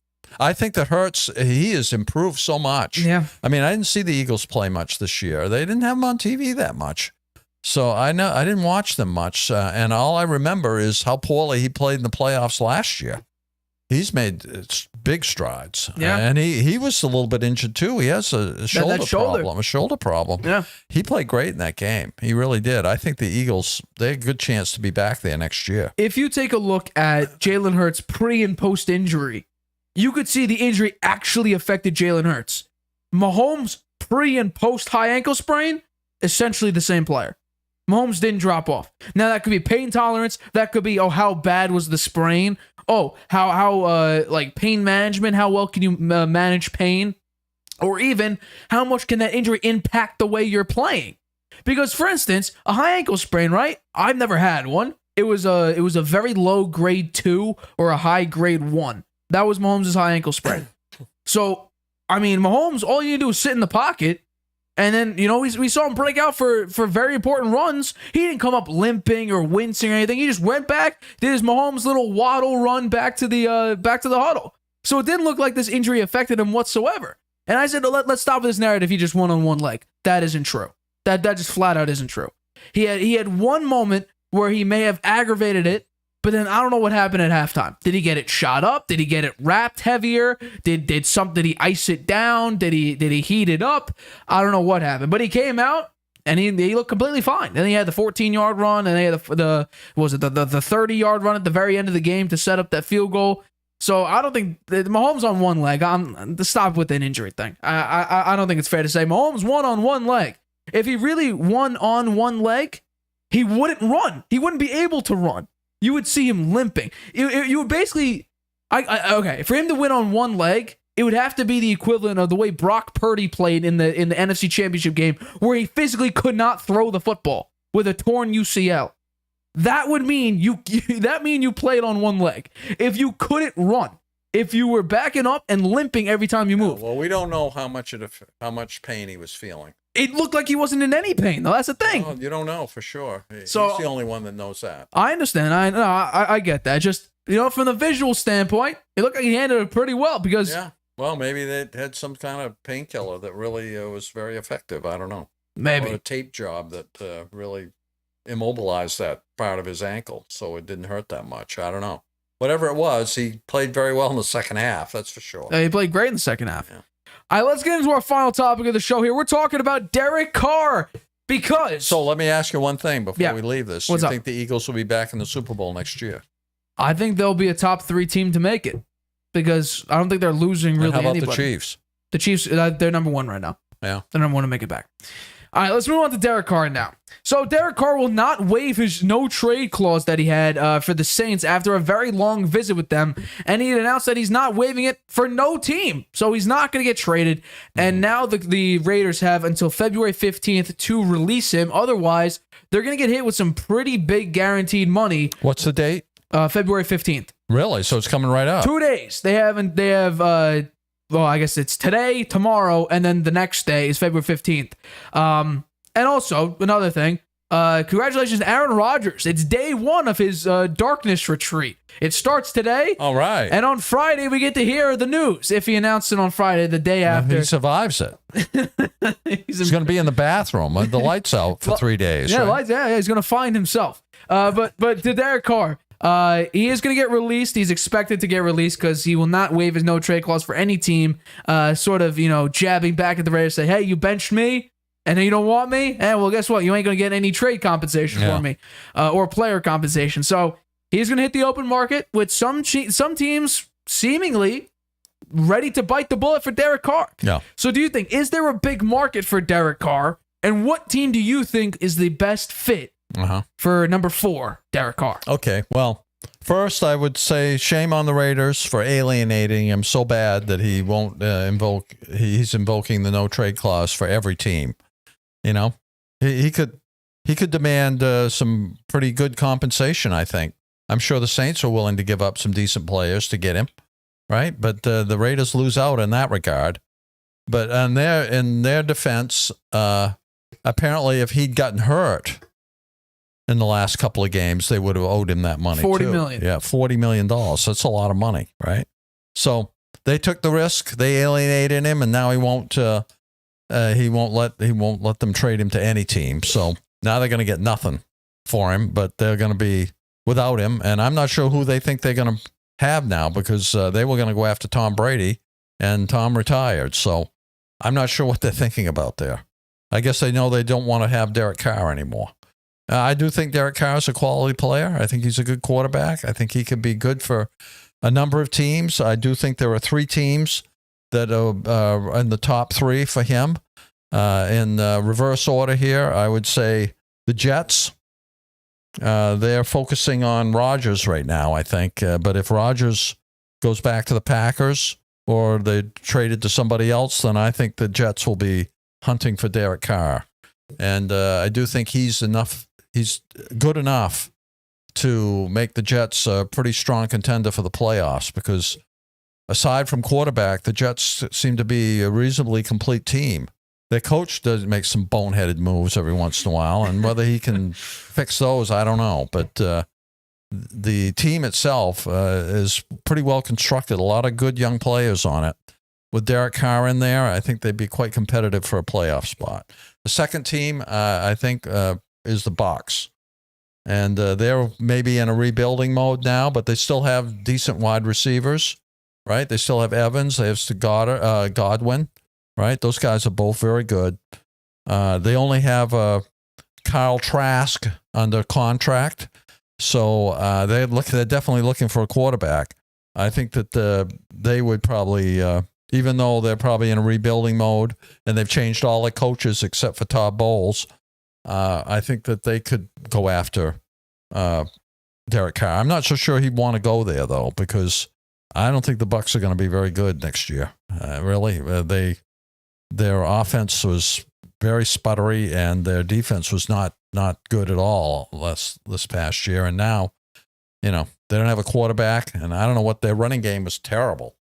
I think that Hurts, he has improved so much. Yeah. I mean, I didn't see the Eagles play much this year. They didn't have them on TV that much. So I didn't watch them much. And all I remember is how poorly he played in the playoffs last year. He's made big strides. Yeah. And he was a little bit injured too. He has a shoulder problem. Yeah. He played great in that game. He really did. I think the Eagles, they have a good chance to be back there next year. If you take a look at Jalen Hurts pre and post injury, you could see the injury actually affected Jalen Hurts. Mahomes pre and post high ankle sprain, essentially the same player. Mahomes didn't drop off. Now that could be pain tolerance. That could be, how bad was the sprain? How like pain management, how well can you manage pain? Or even how much can that injury impact the way you're playing? Because for instance, a high ankle sprain, right? I've never had one. It was a very low grade 2 or a high grade 1. That was Mahomes' high ankle sprain. So, I mean, Mahomes, all you do is sit in the pocket. And then, we saw him break out for very important runs. He didn't come up limping or wincing or anything. He just went back, did his Mahomes little waddle run back to the huddle. So it didn't look like this injury affected him whatsoever. And I said, let's stop with this narrative. He just won on one leg. That isn't true. That just flat out isn't true. He had one moment where he may have aggravated it, but then I don't know what happened at halftime. Did he get it shot up? Did he get it wrapped heavier? Did he ice it down? Did he heat it up? I don't know what happened. But he came out and he looked completely fine. Then he had the 14-yard run, and they had the 30-yard run at the very end of the game to set up that field goal. So I don't think Mahomes on one leg. I'm to stop with an injury thing. I don't think it's fair to say Mahomes won on one leg. If he really won on one leg, he wouldn't run. He wouldn't be able to run. You would see him limping. You would basically, okay, for him to win on one leg, it would have to be the equivalent of the way Brock Purdy played in the NFC Championship game, where he physically could not throw the football with a torn UCL. That would mean you played on one leg. If you couldn't run, if you were backing up and limping every time you moved. Well, we don't know how much pain he was feeling. It looked like he wasn't in any pain, though. That's the thing. Well, you don't know for sure. He's So, the only one that knows that. I understand. I get that. Just, from the visual standpoint, it looked like he handled it pretty well because... Yeah. Well, maybe they had some kind of painkiller that really was very effective. I don't know. Maybe. Or a tape job that really immobilized that part of his ankle, so it didn't hurt that much. I don't know. Whatever it was, he played very well in the second half, that's for sure. He played great in the second half. Yeah. All right, let's get into our final topic of the show here. We're talking about Derek Carr because... So let me ask you one thing before Yeah. we leave this. What's Do you up? think the Eagles will be back in the Super Bowl next year? I think they'll be a top 3 team to make it because I don't think they're losing really And how about anybody. the Chiefs? The Chiefs, they're number 1 right now. Yeah. They're number 1 to make it back. All right, let's move on to Derek Carr now. So Derek Carr will not waive his no-trade clause that he had for the Saints after a very long visit with them, and he announced that he's not waiving it for no team. So he's not going to get traded, and now the Raiders have until February 15th to release him. Otherwise, they're going to get hit with some pretty big guaranteed money. What's the date? February 15th. Really? So it's coming right up. 2 days. They have well, I guess it's today, tomorrow, and then the next day is February 15th. And also, another thing, congratulations to Aaron Rodgers. It's day 1 of his darkness retreat. It starts today. All right. And on Friday, we get to hear the news. If he announced it on Friday, the day after. He survives it. He's going to be in the bathroom with the lights out for 3 days. Yeah, right? he's going to find himself. But to Derek Carr, he is going to get released. He's expected to get released because he will not waive his no-trade clause for any team, sort of, jabbing back at the Raiders, say, hey, you benched me, and then you don't want me? Well, guess what? You ain't going to get any trade compensation for me or player compensation. So he's going to hit the open market with some teams seemingly ready to bite the bullet for Derek Carr. Yeah. So do you think, is there a big market for Derek Carr? And what team do you think is the best fit for number 4, Derek Carr? Okay, well, first I would say shame on the Raiders for alienating him so bad that he won't he's invoking the no-trade clause for every team. He could demand some pretty good compensation, I think. I'm sure the Saints are willing to give up some decent players to get him, right? But the Raiders lose out in that regard. But in their defense, apparently if he'd gotten hurt in the last couple of games, they would have owed him that money. $40 too. million. Yeah, $40 million. So that's a lot of money, right? So they took the risk. They alienated him, and now he won't let them trade him to any team. So now they're going to get nothing for him, but they're going to be without him. And I'm not sure who they think they're going to have now, because they were going to go after Tom Brady, and Tom retired. So I'm not sure what they're thinking about there. I guess they know they don't want to have Derek Carr anymore. I do think Derek Carr is a quality player. I think he's a good quarterback. I think he could be good for a number of teams. I do think there are 3 teams that are in the top 3 for him. In reverse order here, I would say the Jets. They're focusing on Rodgers right now, I think. But if Rodgers goes back to the Packers or they trade it to somebody else, then I think the Jets will be hunting for Derek Carr. And I do think he's good enough to make the Jets a pretty strong contender for the playoffs, because aside from quarterback, the Jets seem to be a reasonably complete team. Their coach does make some boneheaded moves every once in a while, and whether he can fix those, I don't know. But the team itself is pretty well constructed. A lot of good young players on it. With Derek Carr in there, I think they'd be quite competitive for a playoff spot. The second team, I think, is the Bucs. And they're maybe in a rebuilding mode now, but they still have decent wide receivers, right? They still have Evans. They have Godwin. Right, those guys are both very good. They only have Kyle Trask under contract, so they're definitely looking for a quarterback. I think that they would probably, even though they're probably in a rebuilding mode and they've changed all the coaches except for Todd Bowles, I think that they could go after Derek Carr. I'm not so sure he'd want to go there though, because I don't think the Bucs are going to be very good next year. Really, their offense was very sputtery, and their defense was not good at all this past year. And now, they don't have a quarterback, and I don't know what their running game was terrible.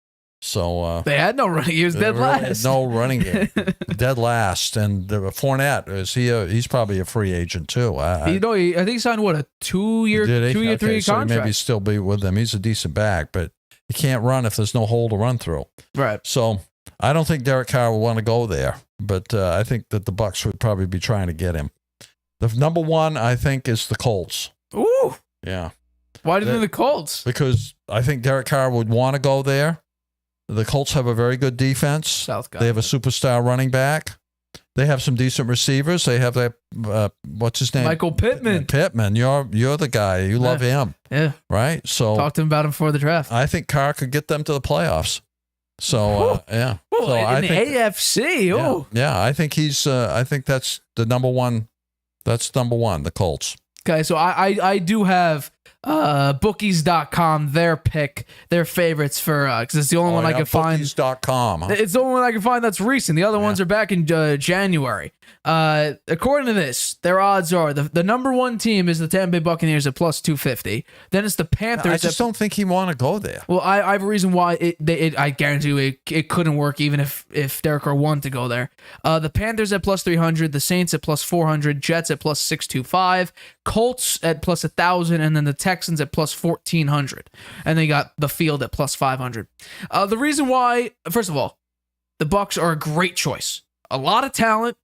So they had no running. He was dead last. No running game, dead last. And Fournette he's probably a free agent too. I think he signed what, a 2-year, 3-year contract. So maybe still be with them. He's a decent back, but he can't run if there's no hole to run through. Right. So I don't think Derek Carr will want to go there, but I think that the Bucs would probably be trying to get him. The number 1, I think, is the Colts. Ooh. Yeah. Why do you think the Colts? Because I think Derek Carr would want to go there. The Colts have a very good defense. They have a superstar running back. They have some decent receivers. They have that, what's his name? Michael Pittman. Pittman, you're the guy. You love him. Yeah. Right? So talked to him about him before the draft. I think Carr could get them to the playoffs. So, yeah. Ooh, so I think AFC. Oh. Yeah, I think I think that's the number 1. That's number 1, the Colts. Okay, so I do have bookies.com, their pick, their favorites for, because it's the only one I can find. Bookies.com. Huh? It's the only one I can find that's recent. The other ones are back in January. According to this, their odds are the number 1 team is the Tampa Bay Buccaneers at plus 250. Then it's the Panthers. I just don't think he want to go there. Well, I have a reason why I guarantee you it couldn't work even if Derek Carr wanted to go there. The Panthers at plus 300, the Saints at plus 400, Jets at plus 625, Colts at plus 1,000, and then the Texans at plus 1,400. And they got the field at plus 500. The reason why, first of all, the Bucs are a great choice. A lot of talent.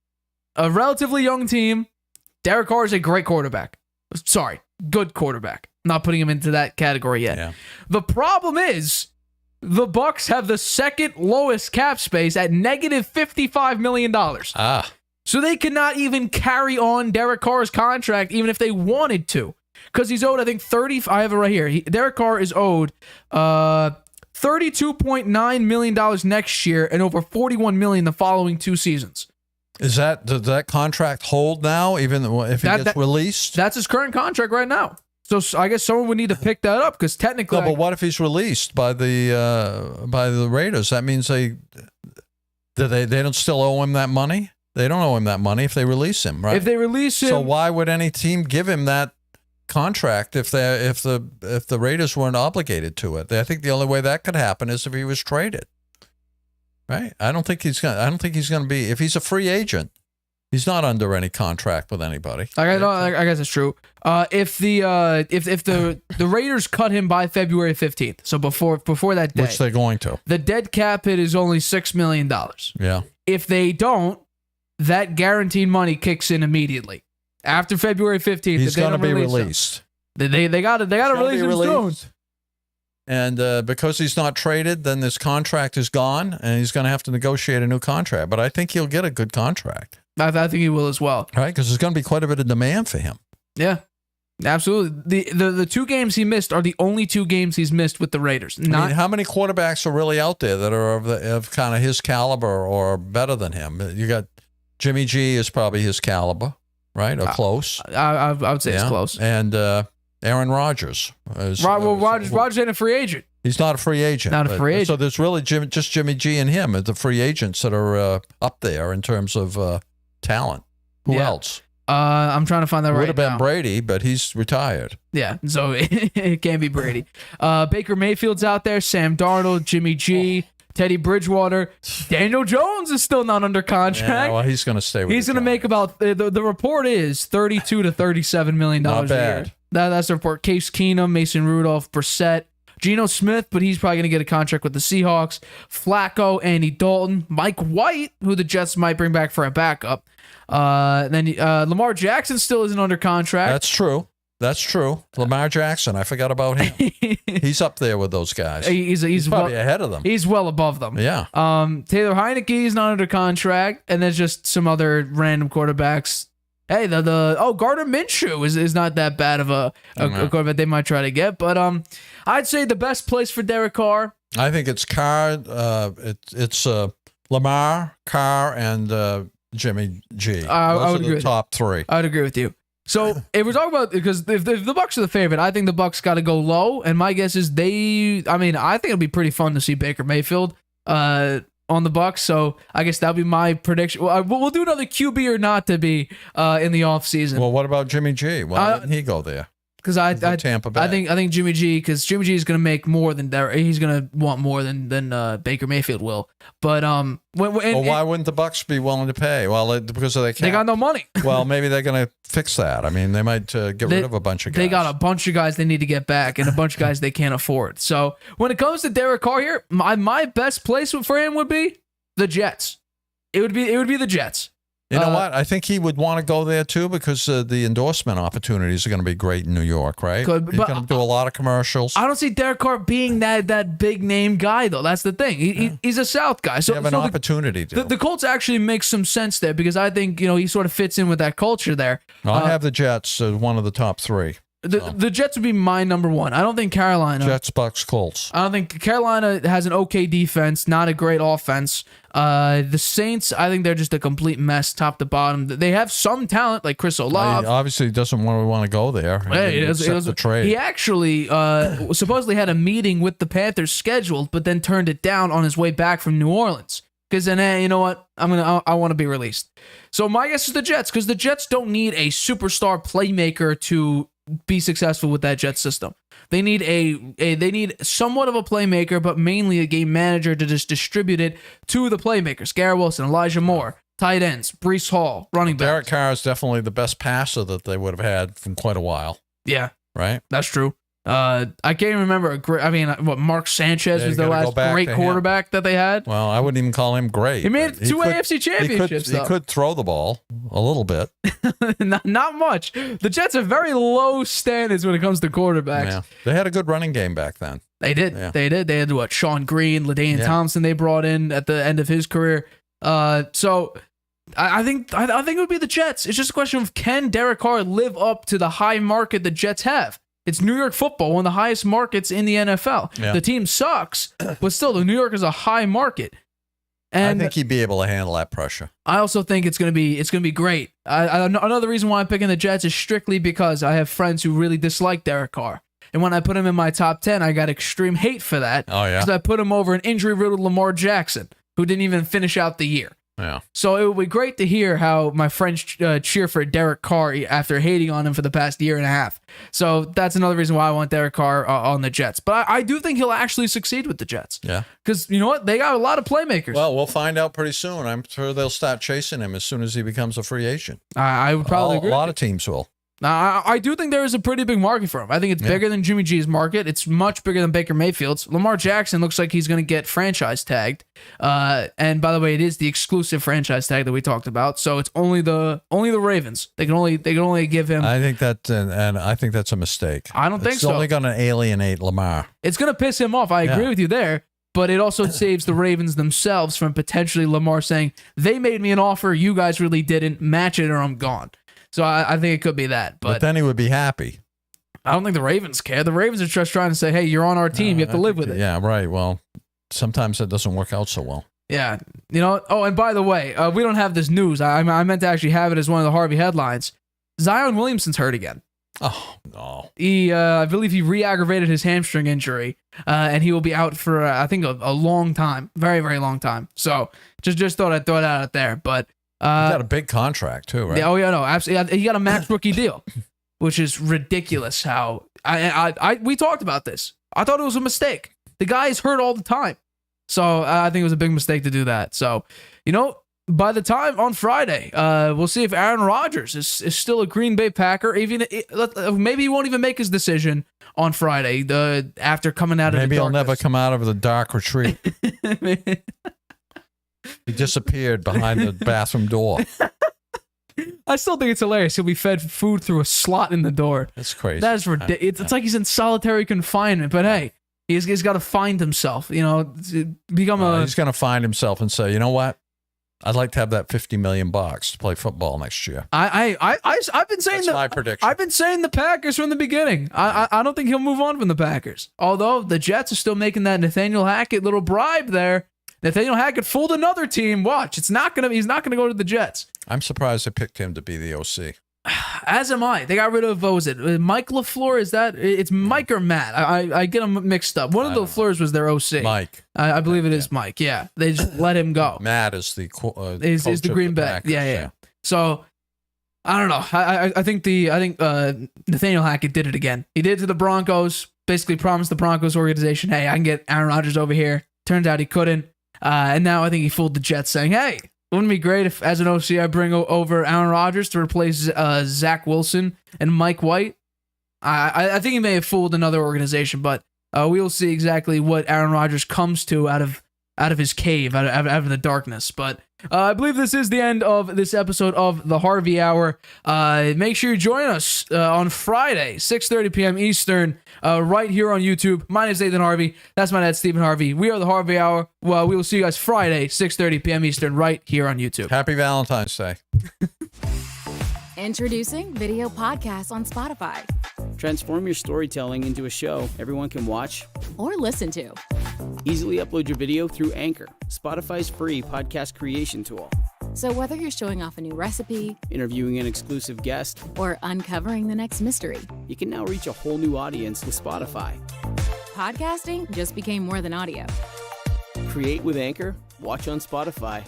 A relatively young team. Derek Carr is a great quarterback. Sorry, good quarterback. Not putting him into that category yet. Yeah. The problem is the Bucs have the second lowest cap space at negative $55 million. So they cannot even carry on Derek Carr's contract even if they wanted to. Because he's owed, I think, I have it right here. Derek Carr is owed $32.9 million next year and over $41 million the following 2 seasons. Does that contract hold now, even if he gets released? That's his current contract right now. So I guess someone would need to pick that up because technically. No, but what if he's released by the Raiders? That means they don't still owe him that money. They don't owe him that money if they release him, right? If they release him, so why would any team give him that contract if the Raiders weren't obligated to it? I think the only way that could happen is if he was traded. Right, I don't think he's going to be. If he's a free agent, He's not under any contract with anybody. I guess it's true. If the Raiders cut him by February 15th, so before that day, Which they're going to. the dead cap hit is only $6 million. Yeah. If they don't, that guaranteed money kicks in immediately. After February 15th, He's if they going to don't be release him, released. They got to release him soon. And because he's not traded, then this contract is gone, and he's going to have to negotiate a new contract. But I think he'll get a good contract. I think he will as well. Right? Because there's going to be quite a bit of demand for him. Yeah, absolutely. The 2 games he missed are the only 2 games he's missed with the Raiders. I mean, how many quarterbacks are really out there that are of kind of his caliber or better than him? You got Jimmy G is probably his caliber, right? Or close. I would say it's close. And Aaron Rodgers. Rodgers ain't a free agent. He's not a free agent. Not a free agent. So there's really just Jimmy G and him as the free agents that are up there in terms of talent. Who else? I'm trying to find that right now. Would have been Brady, but he's retired. Yeah, so it can't be Brady. Baker Mayfield's out there, Sam Darnold, Jimmy G, Teddy Bridgewater. Daniel Jones is still not under contract. Yeah, well, he's going to stay with He's going to make about, the report is $32 to $37 million Not a bad. year. That's the report. Case Keenum, Mason Rudolph, Brissett, Geno Smith, but he's probably going to get a contract with the Seahawks. Flacco, Andy Dalton, Mike White, who the Jets might bring back for a backup. Then Lamar Jackson still isn't under contract. That's true. Lamar Jackson, I forgot about him. He's up there with those guys. He's probably ahead of them. He's well above them. Yeah. Taylor Heineke is not under contract, and there's just some other random quarterbacks. Hey, Gardner Minshew is not that bad of a quarterback they might try to get, but I'd say the best place for Derek Carr. I think it's Carr. It's Lamar, Carr, and Jimmy G. I would Those are agree the top 3. I'd agree with you. So if we're talking about, because if the Bucs are the favorite, I think the Bucs got to go low, and my guess is I think it'll be pretty fun to see Baker Mayfield on the Bucs. So I guess that'll be my prediction. We'll do another QB or not to be in the offseason. Well, what about Jimmy G? Why didn't he go there? Because Tampa Bay. I think Jimmy G, because Jimmy G is going to make more than he's going to want more than Baker Mayfield will. But why wouldn't the Bucs be willing to pay? Well, because of their cap. They got no money. Well, maybe they're going to fix that. I mean, they might get rid of a bunch of guys. They got a bunch of guys they need to get back, and a bunch of guys they can't afford. So when it comes to Derek Carr here, my best place for him would be the Jets. It would be the Jets. You know what? I think he would want to go there too because the endorsement opportunities are going to be great in New York, right? He's going to do a lot of commercials. I don't see Derek Carr being that big name guy though. That's the thing. He's a South guy, so you have an opportunity to. The Colts actually make some sense there because I think he sort of fits in with that culture there. I have the Jets as one of the top 3. The Jets would be my number 1. I don't think Carolina. Jets, Bucks, Colts. I don't think Carolina has an okay defense, not a great offense. The Saints, I think they're just a complete mess, top to bottom. They have some talent, like Chris Olave. He obviously doesn't want to go there. Hey, the trade. He actually supposedly had a meeting with the Panthers scheduled, but then turned it down on his way back from New Orleans. Because then, hey, you know what? I want to be released. So my guess is the Jets, because the Jets don't need a superstar playmaker to be successful with that Jets system. They need they need somewhat of a playmaker, but mainly a game manager to just distribute it to the playmakers. Garrett Wilson, Elijah Moore, tight ends, Breece Hall, running backs. Derek Carr is definitely the best passer that they would have had from quite a while. Yeah, right. That's true. I can't remember. Mark Sanchez was the last great quarterback that they had. Well, I wouldn't even call him great. He made 2 AFC championships. He could throw the ball a little bit. not much. The Jets have very low standards when it comes to quarterbacks. Yeah. They had a good running game back then. They did. Yeah. They did. They had Sean Green, LaDainian Thompson they brought in at the end of his career. So I think it would be the Jets. It's just a question of, can Derek Carr live up to the high market the Jets have? It's New York football, one of the highest markets in the NFL. Yeah. The team sucks, but still, the New York is a high market. And I think he'd be able to handle that pressure. I also think it's gonna be great. Another reason why I'm picking the Jets is strictly because I have friends who really dislike Derek Carr, and when I put him in my top 10, I got extreme hate for that. Oh yeah, because I put him over an injury-riddled Lamar Jackson, who didn't even finish out the year. Yeah. So it would be great to hear how my friends cheer for Derek Carr after hating on him for the past year and a half. So that's another reason why I want Derek Carr on the Jets. But I do think he'll actually succeed with the Jets. Yeah. Because you know what? They got a lot of playmakers. Well, we'll find out pretty soon. I'm sure they'll start chasing him as soon as he becomes a free agent. I would probably agree. A lot of teams will. I do think there is a pretty big market for him. I think it's bigger than Jimmy G's market. It's much bigger than Baker Mayfield's. Lamar Jackson looks like he's going to get franchise tagged. And by the way, it is the exclusive franchise tag that we talked about. So it's only the Ravens. They can only give him. I think that, and I think that's a mistake. I don't think so. It's only going to alienate Lamar. It's going to piss him off. I agree with you there. But it also saves the Ravens themselves from potentially Lamar saying, they made me an offer, you guys really didn't, match it or I'm gone. So I think it could be that. But then he would be happy. I don't think the Ravens care. The Ravens are just trying to say, hey, you're on our team. You have to live with it. Yeah, right. Well, sometimes that doesn't work out so well. Yeah. You know, oh, and by the way, we don't have this news. I meant to actually have it as one of the Harvey headlines. Zion Williamson's hurt again. Oh, no. I believe he re-aggravated his hamstring injury, and he will be out for, I think, a long time. Very, very long time. So just thought I'd throw it out there. But he got a big contract too, right? Yeah, oh yeah, no, absolutely. He got a max rookie deal, which is ridiculous. How we talked about this. I thought it was a mistake. The guy is hurt all the time, so I think it was a big mistake to do that. So, you know, by the time on Friday, we'll see if Aaron Rodgers is still a Green Bay Packer. Even maybe he won't even make his decision on Friday. After coming out of maybe the he'll darkness. never come out of the dark retreat. He disappeared behind the bathroom door. I still think it's hilarious. He'll be fed food through a slot in the door. That's crazy. That's ridiculous. It's like he's in solitary confinement. But hey, he's got to find himself. You know, become a. He's going to find himself and say, you know what? I'd like to have that $50 million to play football next year. I've been saying That's my prediction. I've been saying the Packers from the beginning. I don't think he'll move on from the Packers. Although the Jets are still making that Nathaniel Hackett little bribe there. Nathaniel Hackett fooled another team. Watch, he's not gonna go to the Jets. I'm surprised they picked him to be the OC. As am I. They got rid of, what was it? Mike LaFleur? Is that? It's Mike or Matt? I get them mixed up. One of the LaFleurs was their OC. Mike. I believe it is Mike. Yeah, they just let him go. Matt is the is coach the of Green Bay. Packers, Yeah. So I don't know. I think Nathaniel Hackett did it again. He did it to the Broncos. Basically promised the Broncos organization, hey, I can get Aaron Rodgers over here. Turns out he couldn't. And now I think he fooled the Jets, saying, hey, wouldn't it be great if, as an OC, I bring over Aaron Rodgers to replace Zach Wilson and Mike White? I think he may have fooled another organization, but we will see exactly what Aaron Rodgers comes to out of his cave, out of the darkness. But I believe this is the end of this episode of the Harvey Hour. Make sure you join us on Friday, 6:30 p.m. Eastern, right here on YouTube. My name is Nathan Harvey. That's my dad, Stephen Harvey. We are the Harvey Hour. Well, we will see you guys Friday, 6:30 p.m. Eastern, right here on YouTube. Happy Valentine's Day. Introducing video podcasts on Spotify Transform your storytelling into a show everyone can watch or listen to. Easily upload your video through Anchor, Spotify's free podcast creation tool. So whether you're showing off a new recipe, Interviewing an exclusive guest, or uncovering the next mystery, you can now reach a whole new audience with Spotify. podcasting just became more than audio. Create with Anchor, watch on Spotify.